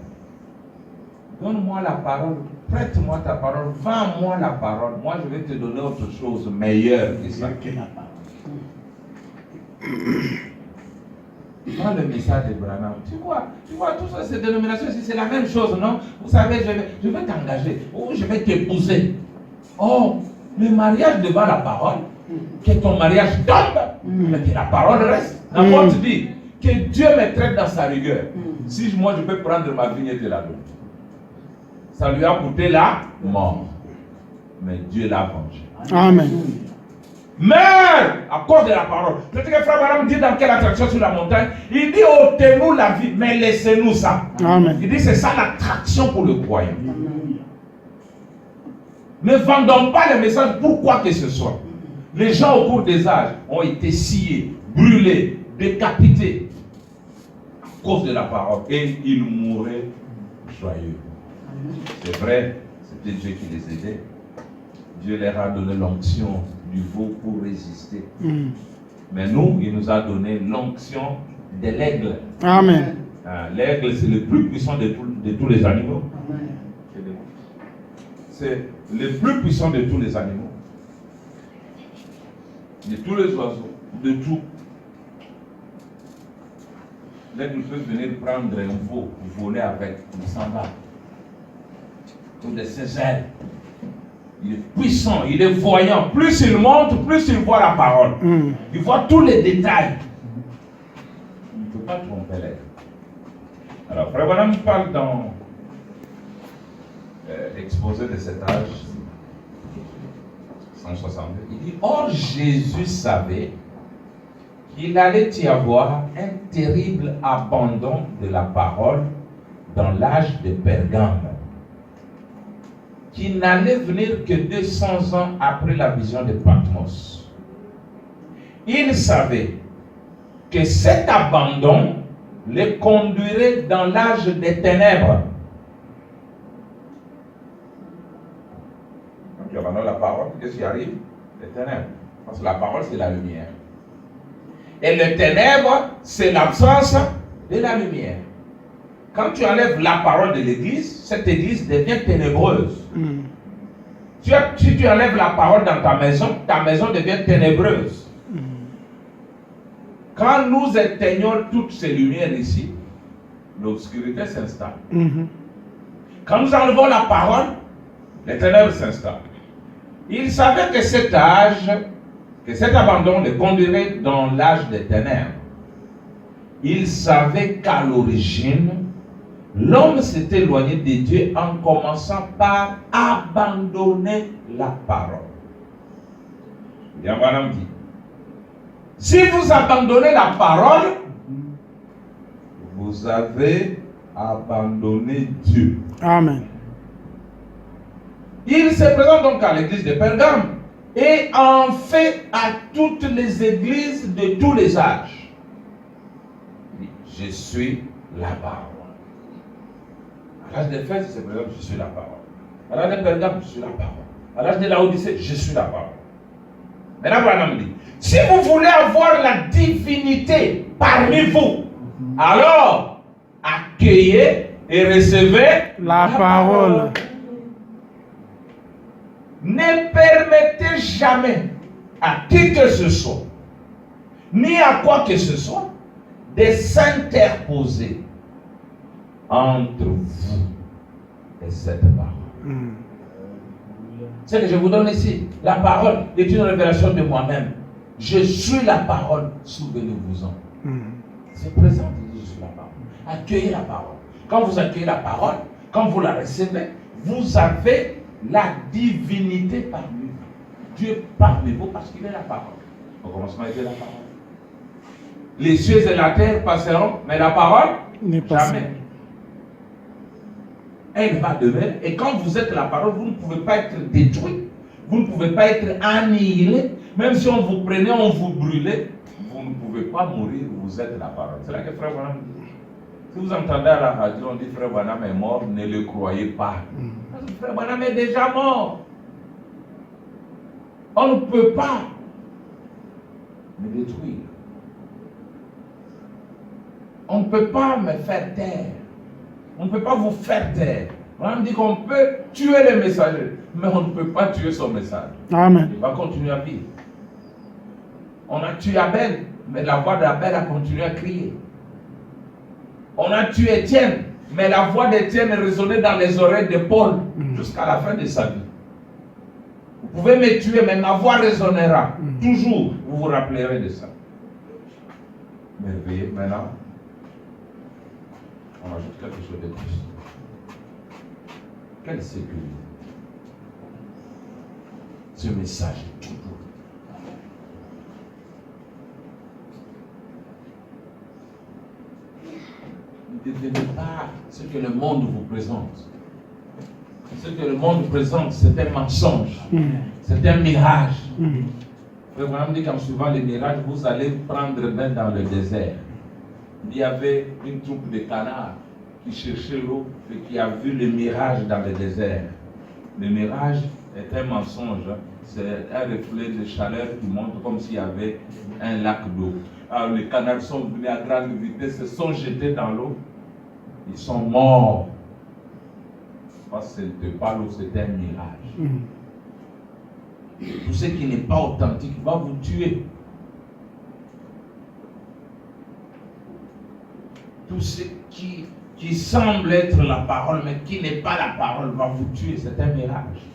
donne-moi la parole, prête-moi ta parole, vends-moi la parole. Moi, je vais te donner autre chose meilleure que ça. Prends le message de Branham. Tu vois, tout ça, ces dénominations, c'est la même chose, non? Vous savez, je vais t'engager, ou je vais t'épouser. Oh, le mariage devant la parole, que ton mariage tombe, mais que la parole reste. N'importe dit que Dieu me traite dans sa rigueur. Si moi je peux prendre ma vigne et te la donner, ça lui a coûté la mort, mais Dieu l'a vengé. Amen. Meurs à cause de la parole. Tu sais que Frère Branham dit dans quelle attraction sur la montagne? Il dit ôtez-nous la vie, mais laissez-nous ça. Amen. Il dit c'est ça l'attraction pour le croyant. Ne vendons pas le message pour quoi que ce soit. Les gens au cours des âges ont été sciés, brûlés, décapités à cause de la parole. Et ils mouraient joyeux. C'est vrai, c'était Dieu qui les aidait. Dieu leur a donné l'onction du veau pour résister. Mais nous, il nous a donné l'onction de l'aigle. Amen. L'aigle, c'est le plus puissant de tous les animaux. C'est le plus puissant de tous les animaux. De tous les oiseaux, de tout. L'aigle peut venir prendre un veau, voler avec, il s'en va. Tout de ses ailes. Il est puissant, il est voyant. Plus il monte, plus il voit la parole. Il voit tous les détails. Il ne peut pas tromper l'aigle. Alors, Frère Branham parle dans l'exposé de cet âge 162. Il dit, or Jésus savait qu'il allait y avoir un terrible abandon de la parole dans l'âge de Pergame, qui n'allait venir que 200 ans après la vision de Patmos. Il savait que cet abandon les conduirait dans l'âge des ténèbres. Donc il abandonne la parole, qu'est-ce qui arrive? Les ténèbres. Parce que la parole, c'est la lumière. Et les ténèbres, c'est l'absence de la lumière. Quand tu enlèves la parole de l'église, cette église devient ténébreuse. Si tu enlèves la parole dans ta maison devient ténébreuse. Quand nous éteignons toutes ces lumières ici, l'obscurité s'installe. Quand nous enlevons la parole, les ténèbres s'installent. Il savait que cet âge, que cet abandon les conduirait dans l'âge des ténèbres. Il savait qu'à l'origine, l'homme s'est éloigné de Dieu en commençant par abandonner la parole. Bien, Branham dit, si vous abandonnez la parole, vous avez abandonné Dieu. Amen. Il se présente donc à l'église de Pergame et en fait à toutes les églises de tous les âges. Je suis la parole. À l'âge d'Éphèse, il se présente, je suis la parole. À l'âge de Pergame, je suis la parole. À l'âge de Laodicée, je suis la parole. Maintenant, Branham dit, si vous voulez avoir la divinité parmi vous, alors accueillez et recevez la parole. Ne permettez jamais à qui que ce soit, ni à quoi que ce soit, de s'interposer entre vous et cette parole. C'est que je vous donne ici. La parole est une révélation de moi-même. Je suis la parole, souvenez-vous-en. C'est présent, je suis la parole. Accueillez la parole. Quand vous accueillez la parole, quand vous la recevez, vous avez la divinité parmi vous. Dieu parmi vous parce qu'il est la parole. Au commencement était la parole. Les cieux et la terre passeront, mais la parole n'est pas jamais. Elle va demeurer. Et quand vous êtes la parole, vous ne pouvez pas être détruit. Vous ne pouvez pas être annihilé. Même si on vous prenait, on vous brûlait, vous ne pouvez pas mourir, vous êtes la parole. C'est là que Frère Branham dit. Si vous entendez à la radio, on dit Frère Branham est mort, ne le croyez pas. Parce que Frère Branham est déjà mort. On ne peut pas me détruire. On ne peut pas me faire taire. On ne peut pas vous faire taire. On dit qu'on peut tuer les messagers, mais on ne peut pas tuer son message. Amen. Il va continuer à vivre. On a tué Abel, mais la voix d'Abel a continué à crier. On a tué Étienne, mais la voix d'Étienne résonnait dans les oreilles de Paul jusqu'à la fin de sa vie. Vous pouvez me tuer, mais ma voix résonnera. Toujours, vous vous rappellerez de ça. Merveilleux. Maintenant, on ajoute quelque chose de plus. Quelle sécurité. Ce message est toujours. Ne devenez pas ce que le monde vous présente. Ce que le monde présente, c'est un mensonge. C'est un mirage. Frère Branham dit qu'en suivant les mirages, vous allez prendre bain dans le désert. Il y avait une troupe de canards qui cherchait l'eau et qui a vu le mirage dans le désert. Le mirage est un mensonge. C'est un reflet de chaleur qui montre comme s'il y avait un lac d'eau. Alors les canards sont venus à grande vitesse, se sont jetés dans l'eau. Ils sont morts. Parce que ce n'était pas l'eau, c'était un mirage. Tout ce qui n'est pas authentique va vous tuer. Tout ce qui semble être la parole, mais qui n'est pas la parole, va vous tuer. C'est un mirage.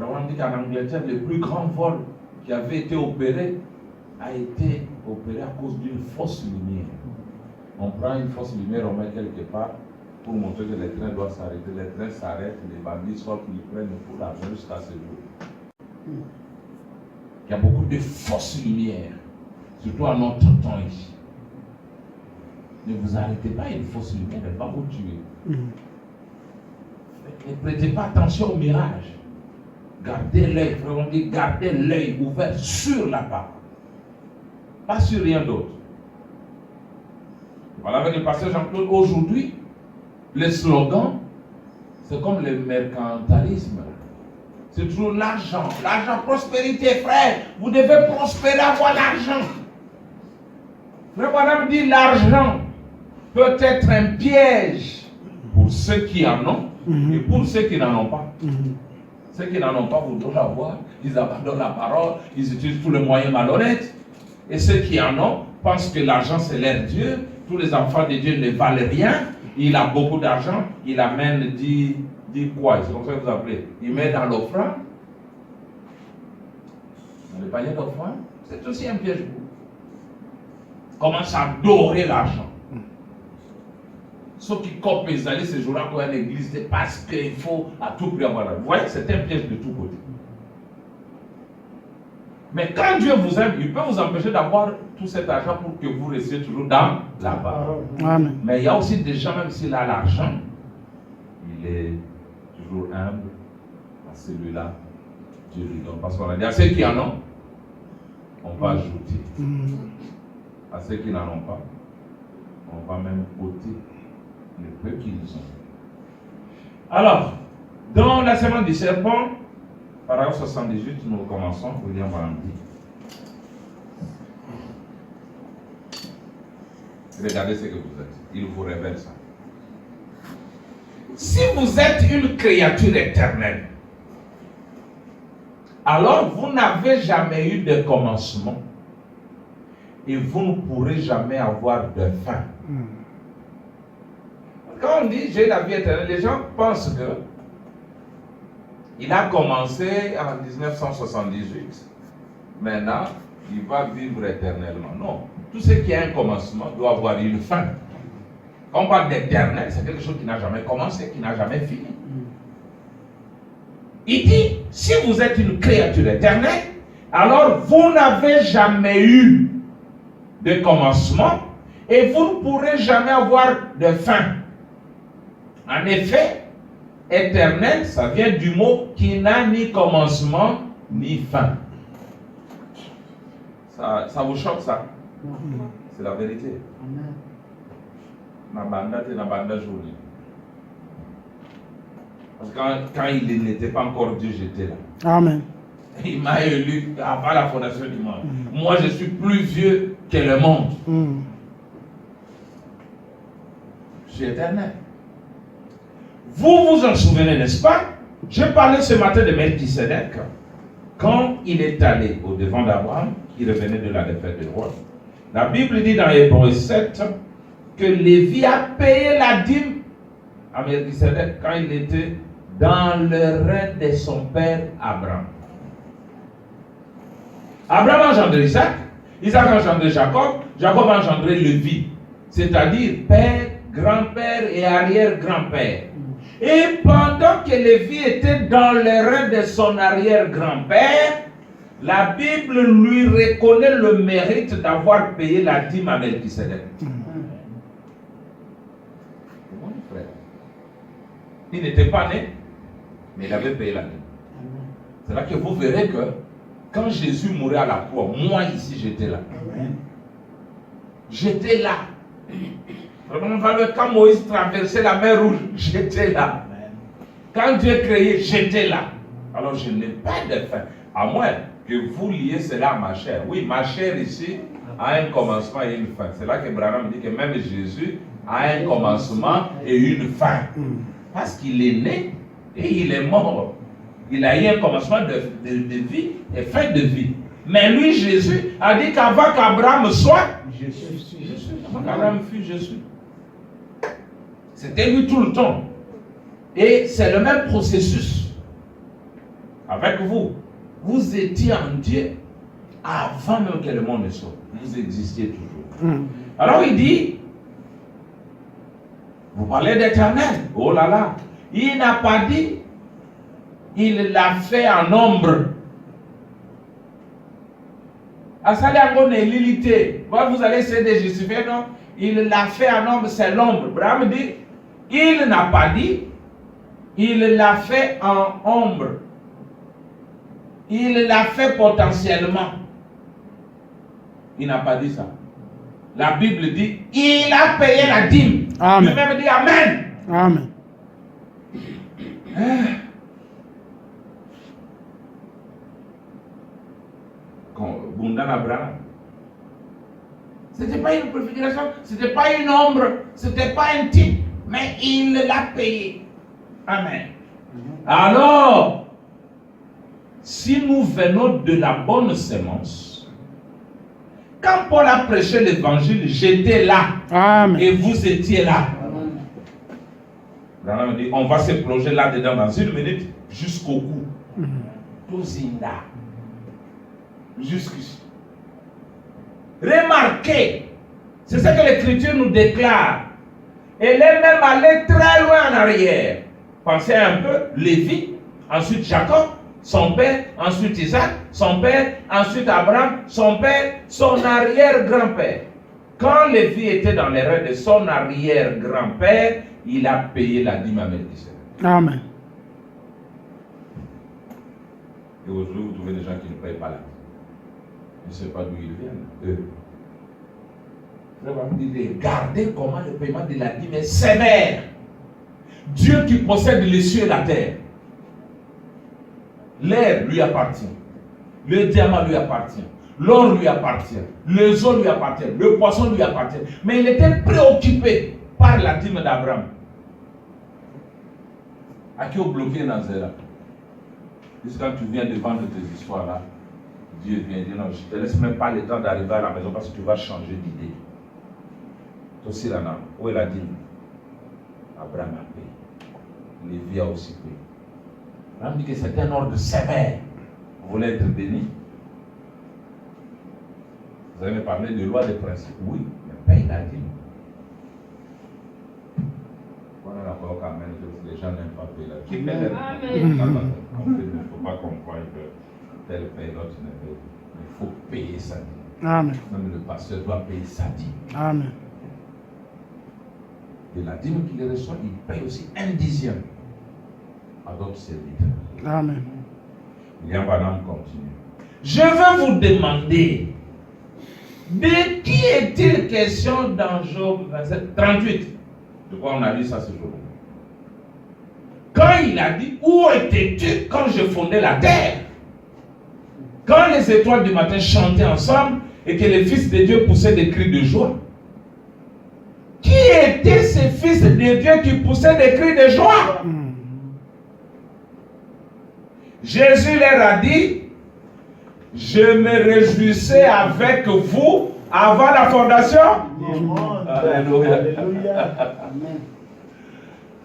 On dit qu'en Angleterre, le plus grand vol qui avait été opéré a été opéré à cause d'une fausse lumière. On prend une fausse lumière, on met quelque part pour montrer que le train doit s'arrêter. Le train s'arrête, les bandits sortent, ils prennent pour l'argent jusqu'à ce jour. Il y a beaucoup de fausses lumières, surtout à notre temps ici. Ne vous arrêtez pas, une fausse lumière, elle va vous tuer. Ne prêtez pas attention au mirage. Gardez l'œil, on dit gardez l'œil ouvert sur la parole, pas sur rien d'autre. Voilà avec le pasteur Jean-Claude. Aujourd'hui, le slogan, c'est comme le mercantilisme. C'est toujours l'argent. L'argent, prospérité, frère. Vous devez prospérer, avoir l'argent. Frère Madame dit l'argent peut être un piège pour ceux qui en ont et pour ceux qui n'en ont pas. Ceux qui n'en ont pas voudront l'avoir. Ils abandonnent la parole. Ils utilisent tous les moyens malhonnêtes. Et ceux qui en ont pensent que l'argent c'est leur Dieu. Tous les enfants de Dieu ne valent rien. Il a beaucoup d'argent. Il amène 10 quoi? C'est comme ça que vous appelez. Il met dans l'offrande. Dans le panier d'offrande. C'est aussi un piège pour vous. Commence à adorer l'argent. Ceux qui copent les allées ces jours-là pour aller à l'église, c'est parce qu'il faut à tout prix avoir l'argent. Vous voyez, c'est un piège de tous côtés. Mais quand Dieu vous aime, il peut vous empêcher d'avoir tout cet argent pour que vous restiez toujours dans la parole. Amen. Mais il y a aussi des gens, même s'il a l'argent, il est toujours humble. À celui-là, Dieu lui donne. Parce qu'on a dit à ceux qui en ont, on va ajouter. À ceux qui n'en ont pas, on va même ôter le peu qu'ils ont. Alors, dans la semaine du serpent, paragraphe 78, nous recommençons. William Branham dit. Regardez ce que vous êtes. Il vous révèle ça. Si vous êtes une créature éternelle, alors vous n'avez jamais eu de commencement et vous ne pourrez jamais avoir de fin. Quand on dit j'ai la vie éternelle, les gens pensent que il a commencé en 1978. Maintenant, il va vivre éternellement. Non. Tout ce qui a un commencement doit avoir une fin. Quand on parle d'éternel, c'est quelque chose qui n'a jamais commencé, qui n'a jamais fini. Il dit, si vous êtes une créature éternelle, alors vous n'avez jamais eu de commencement et vous ne pourrez jamais avoir de fin. En effet, éternel, ça vient du mot qui n'a ni commencement ni fin. Ça vous choque ça? C'est la vérité. Nabanda jolie. Parce que quand il n'était pas encore Dieu, j'étais là. Amen. Il m'a élu avant la fondation du monde. Moi, je suis plus vieux que le monde. Je suis éternel. Vous vous en souvenez, n'est-ce pas? Je parlais ce matin de Melchisedec. Quand il est allé au devant d'Abraham, il revenait de la défaite du roi. La Bible dit dans Hébreux 7 que Lévi a payé la dîme à Melchisedec quand il était dans le règne de son père Abraham. Abraham a engendré Isaac, Isaac a engendré Jacob, Jacob a engendré Lévi, c'est-à-dire père, grand-père et arrière-grand-père. Et pendant que Lévi était dans le règne de son arrière-grand-père, la Bible lui reconnaît le mérite d'avoir payé la dîme à Melchisedec. Mon frère, il n'était pas né, mais il avait payé la dîme. C'est là que vous verrez que quand Jésus mourait à la croix, moi ici j'étais là. J'étais là. Quand Moïse traversait la mer Rouge, j'étais là. Quand Dieu créait, j'étais là. Alors je n'ai pas de fin. À moins que vous liez cela à ma chair. Oui, ma chair ici a un commencement et une fin. C'est là que Branham dit que même Jésus a un commencement et une fin. Parce qu'il est né et il est mort. Il a eu un commencement de vie et fin de vie. Mais lui, Jésus, a dit qu'avant qu'Abraham soit, je suis. Avant qu'Abraham fût, je suis. C'était lui tout le temps. Et c'est le même processus avec vous. Vous étiez en Dieu avant même que le monde ne soit. Vous existiez toujours. Alors il dit, vous parlez d'Éternel. Oh là là. Il n'a pas dit, il l'a fait en nombre. Vous allez essayer de justifier, non? Il l'a fait en nombre, c'est l'ombre. Abraham dit, il n'a pas dit, il l'a fait en ombre. Il l'a fait potentiellement. Il n'a pas dit ça. La Bible dit, il a payé la dîme. Amen. Lui-même dit Amen. Amen. Bundan Abraham. Ce n'était pas une préfiguration, ce n'était pas une ombre, ce n'était pas un type, mais il l'a payé. Amen. Alors, si nous venons de la bonne sémence, quand Paul a prêché l'évangile, j'étais là. Amen. Et vous étiez là. Abraham dit, on va se plonger là-dedans dans une minute jusqu'au bout. Tozinda. Jusqu'ici. Remarquez, c'est ce que l'Écriture nous déclare. Elle est même allée très loin en arrière. Pensez un peu, Lévi, ensuite Jacob, son père, ensuite Isaac, son père, ensuite Abraham, son père, son arrière-grand-père. Quand Lévi était dans les rêves de son arrière-grand-père, il a payé la dîme à Melchisedec. Amen. Et aujourd'hui, vous trouvez des gens qui ne payent pas la dîme. Je ne sais pas d'où ils viennent, eux. Regardez comment le paiement de la dîme est sévère. Dieu qui possède les cieux et la terre. L'air lui appartient. Le diamant lui appartient. L'or lui appartient. Les eaux lui appartiennent. Le poisson lui appartient. Mais il était préoccupé par la dîme d'Abraham. À qui au bloqué Nazéra? Quand tu viens de vendre tes histoires là, Dieu vient dire non, je ne te laisse même pas le temps d'arriver à la maison parce que tu vas changer d'idée. Toi aussi là, où est la dîme? Abraham a payé. Lévi a aussi payé. Abraham dit que c'est un ordre sévère. Vous voulez être béni? Vous avez parlé de loi de principe. Oui, mais paye la dîme. Voilà la parole qu'amène que les gens n'aiment pas payer la dîme. Qui paye la dîme? Il ne faut pas qu'on croie que tel paye, l'autre ne paye. Il faut payer sa dîme. Amen. Même le pasteur doit payer sa dîme. Amen. Et la dîme qu'il reçoit, il paye aussi 1/10 à d'autres serviteurs. Amen. William Branham continue. Je veux vous demander, de qui est-il question dans Job 27, 38? De quoi on a lu ça ce jour-là? Quand il a dit, où étais-tu quand je fondais la terre? Quand les étoiles du matin chantaient ensemble et que les fils de Dieu poussaient des cris de joie. qui étaient ces fils de Dieu qui poussaient des cris de joie? Jésus leur a dit, je me réjouissais avec vous avant la fondation. Alléluia.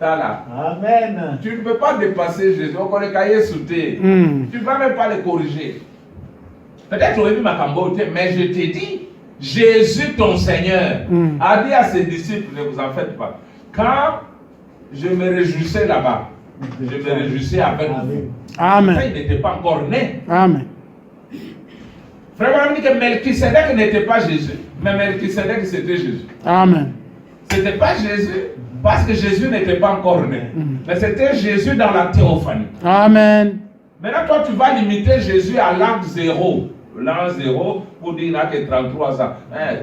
Amen. Tu ne peux pas dépasser Jésus. On connaît cahier sauté. Tu ne vas même pas le corriger. Peut-être tu aurais vu ma cambote, mais je t'ai dit, Jésus ton Seigneur a dit à ses disciples, ne vous en faites pas. Quand je me réjouissais là-bas, je me réjouissais avec vous. Amen. Ça, il n'était pas encore né. Amen. Frère, on dit que Melchisedec n'était pas Jésus, mais Melchisedec c'était Jésus. Amen. C'était pas Jésus parce que Jésus n'était pas encore né, mais c'était Jésus dans la théophanie. Amen. Maintenant, toi, tu vas limiter Jésus à l'an 0. L'an 0 pour dire là que 33 ans.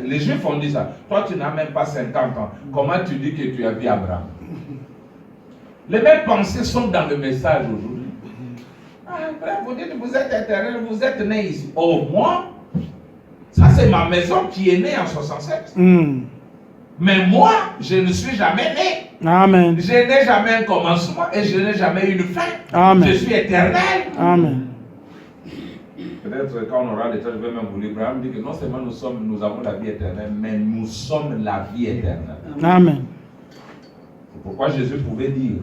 Les Juifs ont dit ça. Toi, tu n'as même pas 50 ans. Comment tu dis que tu as vu Abraham? Les mêmes pensées sont dans le message aujourd'hui. Frère, vous dites que vous êtes éternel, vous êtes né ici. Oh, moi, ça c'est ma maison qui est née en 67. Mais moi, je ne suis jamais né. Amen. Je n'ai jamais un commencement et je n'ai jamais une fin. Amen. Je suis éternel. Amen. Peut-être quand on aura le temps, je vais même vous lire. Abraham dit que non seulement nous avons la vie éternelle, mais nous sommes la vie éternelle. Amen. C'est pourquoi Jésus pouvait dire,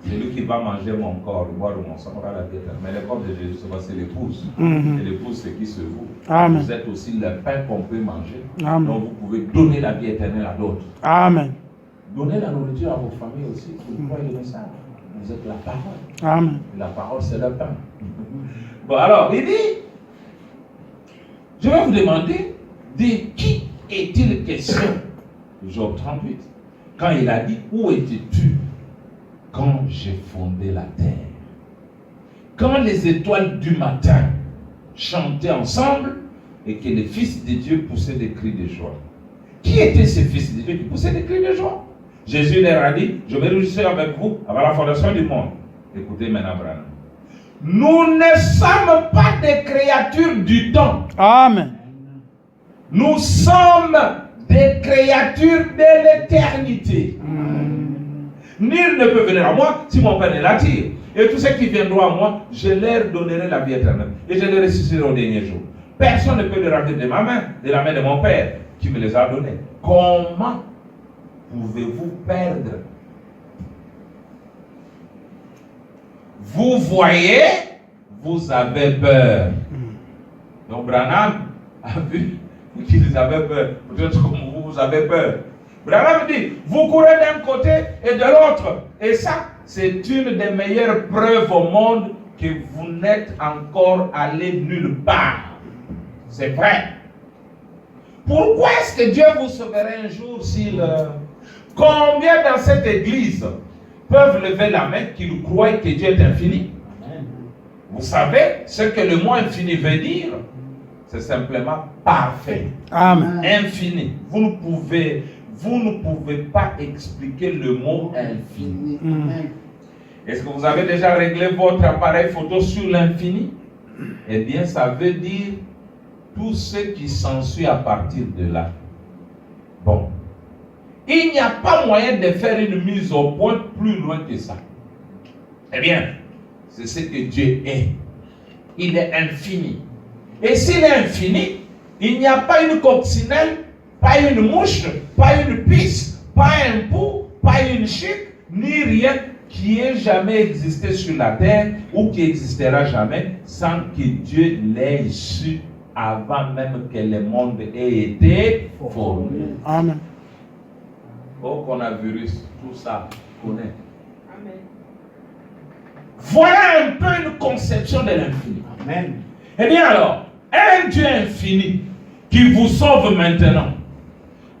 celui qui va manger mon corps, boire mon sang, aura la vie éternelle. Mais le corps de Jésus, c'est l'épouse. Et l'épouse, c'est qui se vous. Amen. Vous êtes aussi le pain qu'on peut manger. Amen. Donc vous pouvez donner la vie éternelle à d'autres. Amen. Donnez la nourriture à vos familles aussi. Vous croyez le message. Vous êtes la parole. Amen. La parole, c'est le pain. Bon, alors, il dit, je vais vous demander, de qui est-il question? Job 38. Quand il a dit, où étais-tu quand j'ai fondé la terre? Quand les étoiles du matin chantaient ensemble et que les fils de Dieu poussaient des cris de joie. Qui étaient ces fils de Dieu qui poussaient des cris de joie? Jésus leur a dit, je me réjouissais avec vous avant la fondation du monde. Écoutez maintenant, Branham. Nous ne sommes pas des créatures du temps. Amen. Nous sommes des créatures de l'éternité. Nul ne peut venir à moi si mon Père ne l'attire. Et tous ceux qui viendront à moi, je leur donnerai la vie éternelle. Et je les ressusciterai au dernier jour. Personne ne peut les rendre de ma main, de la main de mon Père, qui me les a donnés. Comment pouvez-vous perdre? Vous voyez, vous avez peur. Donc Branham a vu qu'ils avaient peur. Peut-être comme vous avez peur. Branham dit, vous courez d'un côté et de l'autre. Et ça, c'est une des meilleures preuves au monde que vous n'êtes encore allé nulle part. C'est vrai. Pourquoi est-ce que Dieu vous sauverait un jour s'il... Combien dans cette église peuvent lever la main qui croient que Dieu est infini? Amen. Vous savez ce que le mot infini veut dire? C'est simplement parfait. Amen. Infini. Vous ne pouvez pas expliquer le mot infini. Est-ce que vous avez déjà réglé votre appareil photo sur l'infini? Eh bien, ça veut dire tout ce qui s'ensuit à partir de là. Bon. Il n'y a pas moyen de faire une mise au point plus loin que ça. Eh bien, c'est ce que Dieu est. Il est infini. Et s'il est infini, il n'y a pas une coccinelle, pas une mouche, pas une pisse, pas un pou, pas une chic, ni rien qui ait jamais existé sur la terre ou qui existera jamais sans que Dieu l'ait su avant même que le monde ait été formé. Amen. Au coronavirus, tout ça, connaît. Amen. Voilà un peu une conception de l'infini. Amen. Eh bien alors, un Dieu infini qui vous sauve maintenant,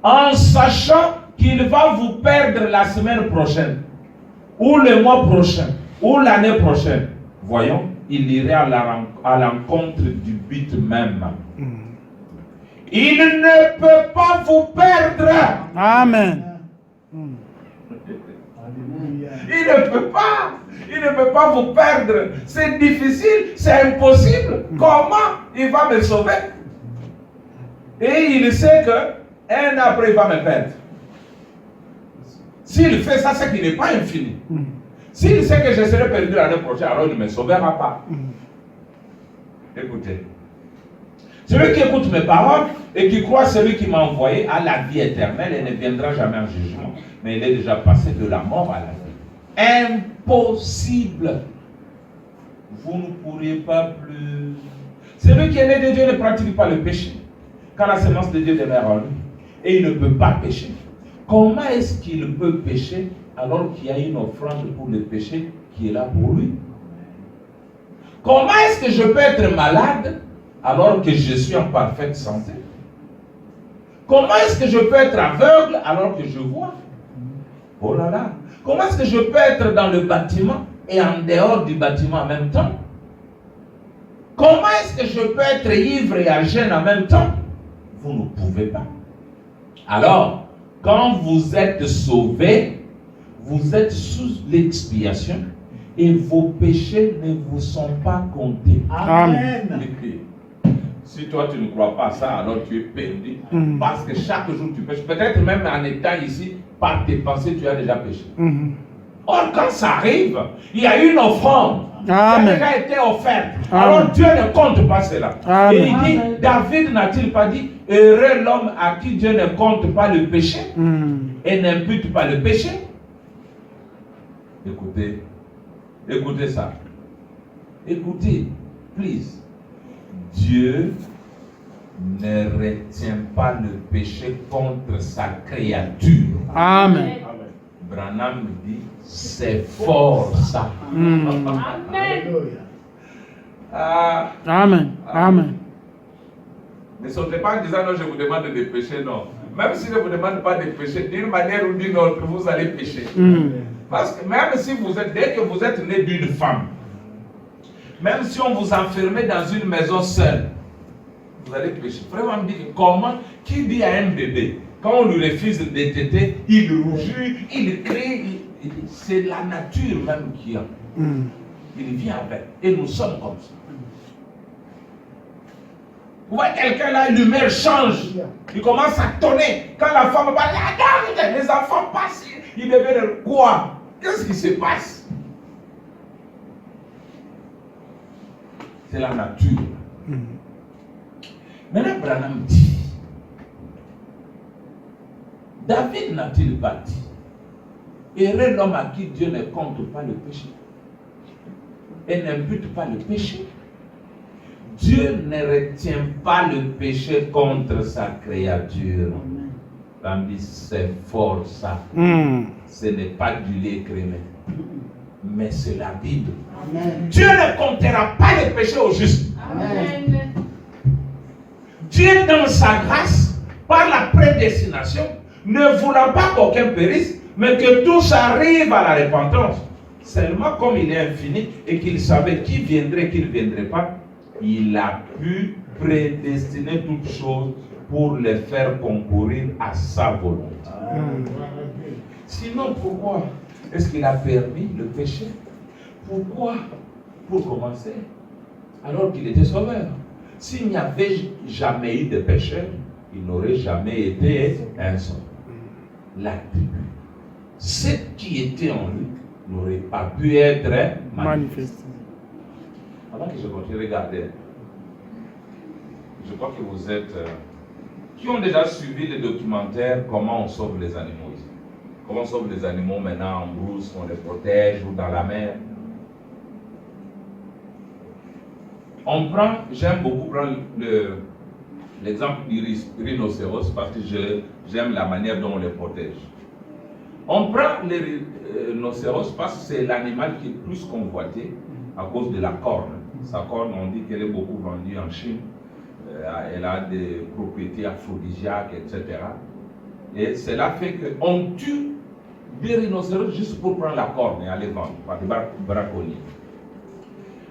en sachant qu'il va vous perdre la semaine prochaine, ou le mois prochain, ou l'année prochaine, voyons, il irait à l'encontre du but même. Il ne peut pas vous perdre. Amen. Il ne peut pas. Il ne peut pas vous perdre. C'est difficile, c'est impossible. Comment il va me sauver? Et il sait que un an après, il va me perdre. S'il fait ça, c'est qu'il n'est pas infini. S'il sait que je serai perdu l'année prochaine, alors il ne me sauvera pas. Écoutez. Celui qui écoute mes paroles et qui croit celui qui m'a envoyé a la vie éternelle et ne viendra jamais en jugement. Mais il est déjà passé de la mort à la vie. Impossible. Vous ne pourriez pas plus. Celui qui est né de Dieu ne pratique pas le péché, car la semence de Dieu demeure en lui. Et il ne peut pas pécher. Comment est-ce qu'il peut pécher alors qu'il y a une offrande pour le péché qui est là pour lui? Comment est-ce que je peux être malade alors que je suis en parfaite santé? Comment est-ce que je peux être aveugle alors que je vois? Oh là là. Comment est-ce que je peux être dans le bâtiment et en dehors du bâtiment en même temps? Comment est-ce que je peux être ivre et à jeûne en même temps? Vous ne pouvez pas. Alors, quand vous êtes sauvés, vous êtes sous l'expiation et vos péchés ne vous sont pas comptés. Amen. Si toi tu ne crois pas ça, alors tu es perdu. Parce que chaque jour tu pêches. Peut-être même en étant ici, par tes pensées, tu as déjà péché. Or, quand ça arrive, il y a une offrande qui a déjà été offerte. Alors Dieu ne compte pas cela. Et il dit, David n'a-t-il pas dit, heureux l'homme à qui Dieu ne compte pas le péché et n'impute pas le péché? Écoutez, écoutez ça. Écoutez, please. Dieu ne retient pas le péché contre sa créature. Amen. Branham dit, c'est fort ça. Amen. Amen. Amen. Ne sautez pas en disant non, je vous demande de pécher, non. Même si je ne vous demande pas de pécher, d'une manière ou d'une autre, vous allez pécher. Parce que même si vous êtes, dès que vous êtes né d'une femme, même si on vous enfermait dans une maison seule, vous allez pécher. Vraiment, on me dit comment, qui dit à un bébé, quand on lui refuse de téter, il rougit, il crie, c'est la nature même qui a. Il vient avec. Et nous sommes comme ça. Vous voyez quelqu'un là, l'humeur change. Il commence à tonner. Quand la femme parle, les enfants passent, il devient quoi? Qu'est-ce qui se passe? C'est la nature. Maintenant, Branham dit, David n'a-t-il pas dit, heureux l'homme à qui Dieu ne compte pas le péché et n'impute pas le péché? Dieu ne retient pas le péché contre sa créature. Branham dit, c'est fort ça. Ce n'est pas du lait crémé, mais c'est la Bible. Amen. Dieu ne comptera pas les péchés aux justes. Amen. Dieu, dans sa grâce, par la prédestination, ne voulant pas qu'aucun périsse, mais que tous arrivent à la repentance. Seulement comme il est infini et qu'il savait qui viendrait, qui ne viendrait pas, il a pu prédestiner toutes choses pour les faire concourir à sa volonté. Sinon, pourquoi est-ce qu'il a permis le péché? Pourquoi? Pour commencer, alors qu'il était sauveur. S'il n'y avait jamais eu de péché, il n'aurait jamais été un sauveur. L'attribut, ce qui était en lui, n'aurait pas pu être manifesté. Avant que je continue, regardez. Je crois que vous êtes... qui ont déjà suivi le documentaire Comment on sauve les animaux ici? Comment on sauve les animaux maintenant en brousse, on les protège ou dans la mer? On prend, j'aime beaucoup prendre l'exemple du rhinocéros parce que j'aime la manière dont on les protège. On prend le rhinocéros parce que c'est l'animal qui est plus convoité à cause de la corne. Sa corne, on dit qu'elle est beaucoup vendue en Chine. Elle a des propriétés aphrodisiaques, etc. Et cela fait qu'on tue des rhinocéros juste pour prendre la corne et aller vendre par des braconniers.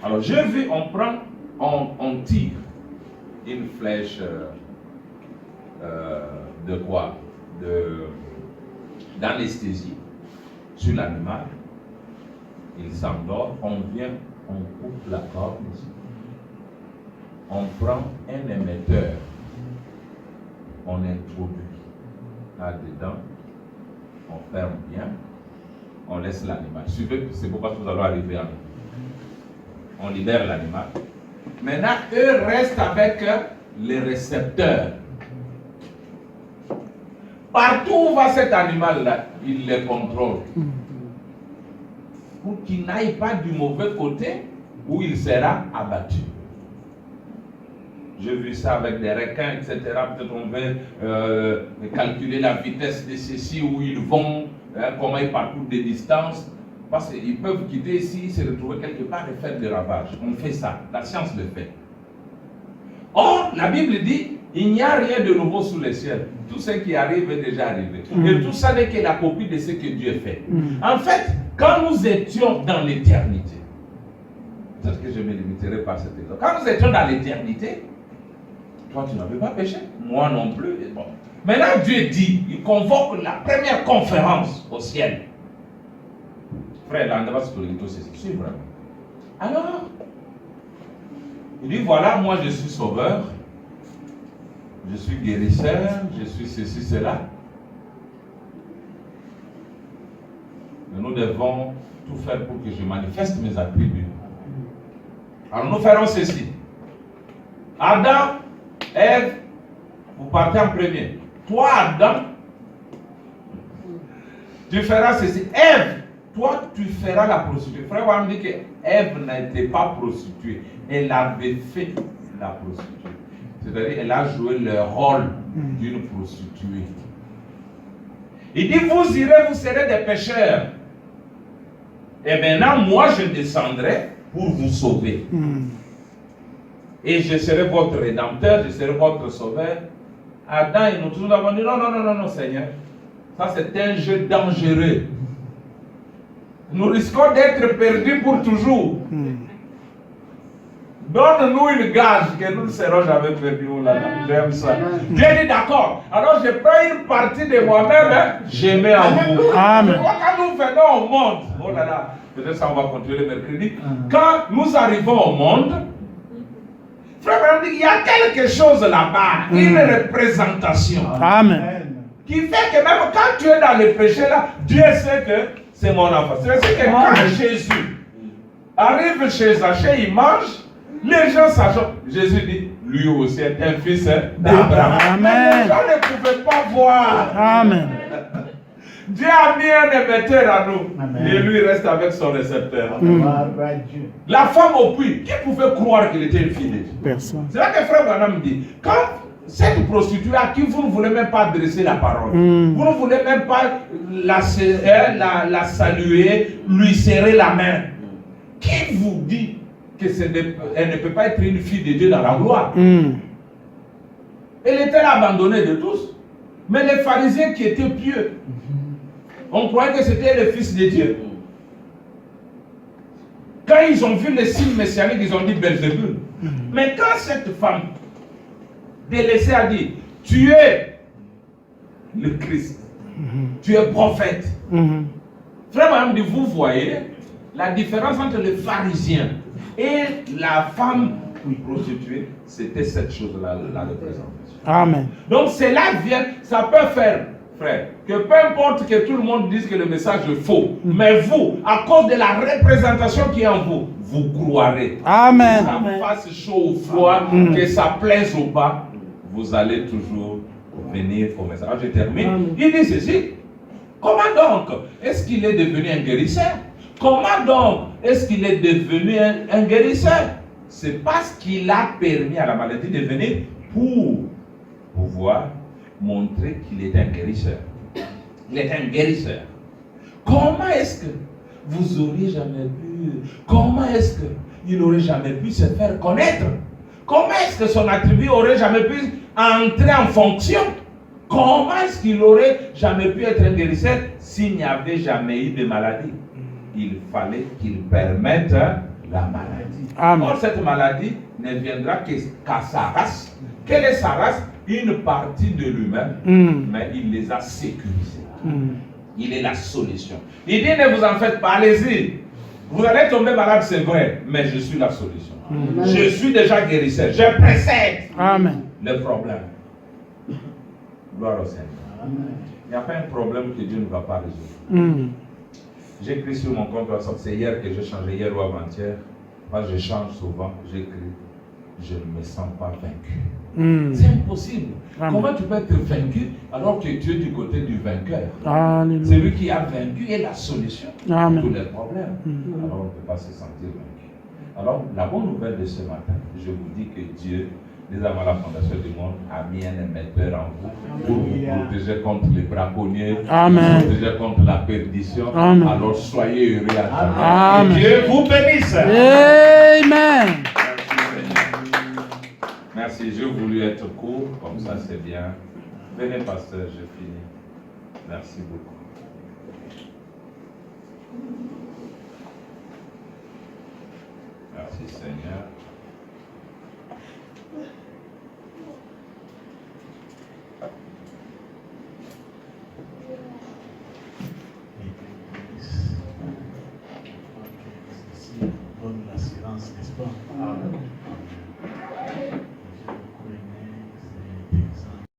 Alors j'ai vu, on tire une flèche de quoi? D'anesthésie sur l'animal. Il s'endort, on vient, on coupe la corne ici. On prend un émetteur, on introduit là-dedans, on ferme bien, on laisse l'animal. Suivez, c'est pourquoi nous allons arriver à nous. On libère l'animal. Maintenant, eux restent avec les récepteurs. Partout où va cet animal-là, ils les contrôlent. Pour qu'il n'aille pas du mauvais côté où il sera abattu. J'ai vu ça avec des requins, etc. Peut-être on veut calculer la vitesse de ceux-ci, où ils vont, comment ils parcourent des distances. Parce qu'ils peuvent quitter ici, se retrouver quelque part et faire des ravages. On fait ça, la science le fait. Or, la Bible dit, il n'y a rien de nouveau sous les cieux. Tout ce qui arrive est déjà arrivé. Et tout ça n'est que la copie de ce que Dieu fait. En fait, quand nous étions dans l'éternité, peut-être que je me limiterai par cet exemple. Quand nous étions dans l'éternité, toi tu n'avais pas péché, moi non plus. Et bon. Maintenant Dieu dit, il convoque la première conférence au ciel. Frère, c'est vraiment. Alors, il dit, voilà, moi je suis sauveur, je suis guérisseur, je suis ceci, cela. Et nous devons tout faire pour que je manifeste mes attributs. Alors nous ferons ceci. Adam, Ève, vous partez en premier. Toi, Adam, tu feras ceci. Ève, toi, tu feras la prostituée. Frère, on me dit que Ève n'était pas prostituée. Elle avait fait la prostituée. C'est-à-dire qu'elle a joué le rôle d'une prostituée. Il dit, vous irez, vous serez des pécheurs. Et maintenant, moi, je descendrai pour vous sauver. Et je serai votre rédempteur, je serai votre sauveur. Adam et nous tous avons dit, non, Seigneur. Ça, c'est un jeu dangereux. Nous risquons d'être perdus pour toujours. Donne-nous une gage que nous ne serons jamais perdus. Oh là là, j'aime ça. Dieu dit d'accord. Alors je prends une partie de moi-même, je mets en vous. Amen. Quand nous venons au monde, oh là là, peut-être ça on va continuer le mercredi. Quand nous arrivons au monde, frère, il y a quelque chose là-bas, une représentation. Amen. Qui fait que même quand tu es dans le péché là, Dieu sait que c'est mon enfant. C'est-à-dire que quand Jésus arrive chez Zachée, il mange. Les gens sachant, Jésus dit, lui aussi est un fils d'Abraham. Amen. Les gens ne pouvaient pas voir. Amen. Dieu a mis un émetteur à nous. Amen. Et lui reste avec son récepteur. La femme au puits, qui pouvait croire qu'il était une fille de Dieu? Personne. C'est là que frère Branham dit, quand cette prostituée à qui vous ne voulez même pas adresser la parole, vous ne voulez même pas la saluer, lui serrer la main, qui vous dit qu'elle ne peut pas être une fille de Dieu dans la gloire? Elle était abandonnée de tous. Mais les pharisiens qui étaient pieux, on croyait que c'était le fils de Dieu. Quand ils ont vu les signes messianiques, ils ont dit Belzébul. Mais quand cette femme délaissée a dit, tu es le Christ, tu es prophète. Frère, madame dit, vous voyez la différence entre les pharisiens et la femme prostituée, c'était cette chose-là, la représentation. Amen. Donc cela vient, ça peut faire, frère, que peu importe que tout le monde dise que le message est faux, mais vous, à cause de la représentation qui est en vous, vous croirez. Amen. Que ça fasse chaud ou froid, que ça plaise ou pas, vous allez toujours venir au message. Alors je termine. Amen. Il dit ceci. Comment donc est-ce qu'il est devenu un guérisseur? Comment donc est-ce qu'il est devenu un guérisseur? C'est parce qu'il a permis à la maladie de venir pour pouvoir montrer qu'il est un guérisseur. Il est un guérisseur. Comment est-ce que vous auriez jamais pu, comment est-ce qu'il n'aurait jamais pu se faire connaître? Comment est-ce que son attribut aurait jamais pu entrer en fonction? Comment est-ce qu'il aurait jamais pu être un guérisseur s'il n'y avait jamais eu de maladie? Il fallait qu'il permette la maladie. Amen. Or, cette maladie ne viendra qu'à sa race. Quelle est sa race? Une partie de lui-même, mais il les a sécurisés. Il est la solution. Il dit, ne vous en faites pas, allez-y. Vous allez tomber malade, c'est vrai, mais je suis la solution. Je suis déjà guérisseur. Je précède le problème. Gloire au Seigneur. Amen. n'y a pas un problème que Dieu ne va pas résoudre. J'ai écrit sur mon compte WhatsApp, c'est hier que j'ai changé, hier ou avant-hier. Moi, je change souvent, j'écris, je ne me sens pas vaincu. C'est impossible. Amen. Comment tu peux être vaincu alors que tu es du côté du vainqueur? Alléluia. Celui qui a vaincu est la solution Amen. à tous les problèmes. Alors on ne peut pas se sentir vaincu. Alors la bonne nouvelle de ce matin, je vous dis que Dieu, dès avant la fondation du monde, a mis un émetteur en vous pour vous protéger contre les braconniers, Amen. vous protéger contre la perdition. Amen. Alors soyez heureux à jamais. Amen. Que Dieu vous bénisse. Amen. Merci, j'ai voulu être court, comme ça c'est bien. Venez pasteur, j'ai fini. Merci beaucoup. Merci Seigneur. Donne l'assurance, n'est-ce pas?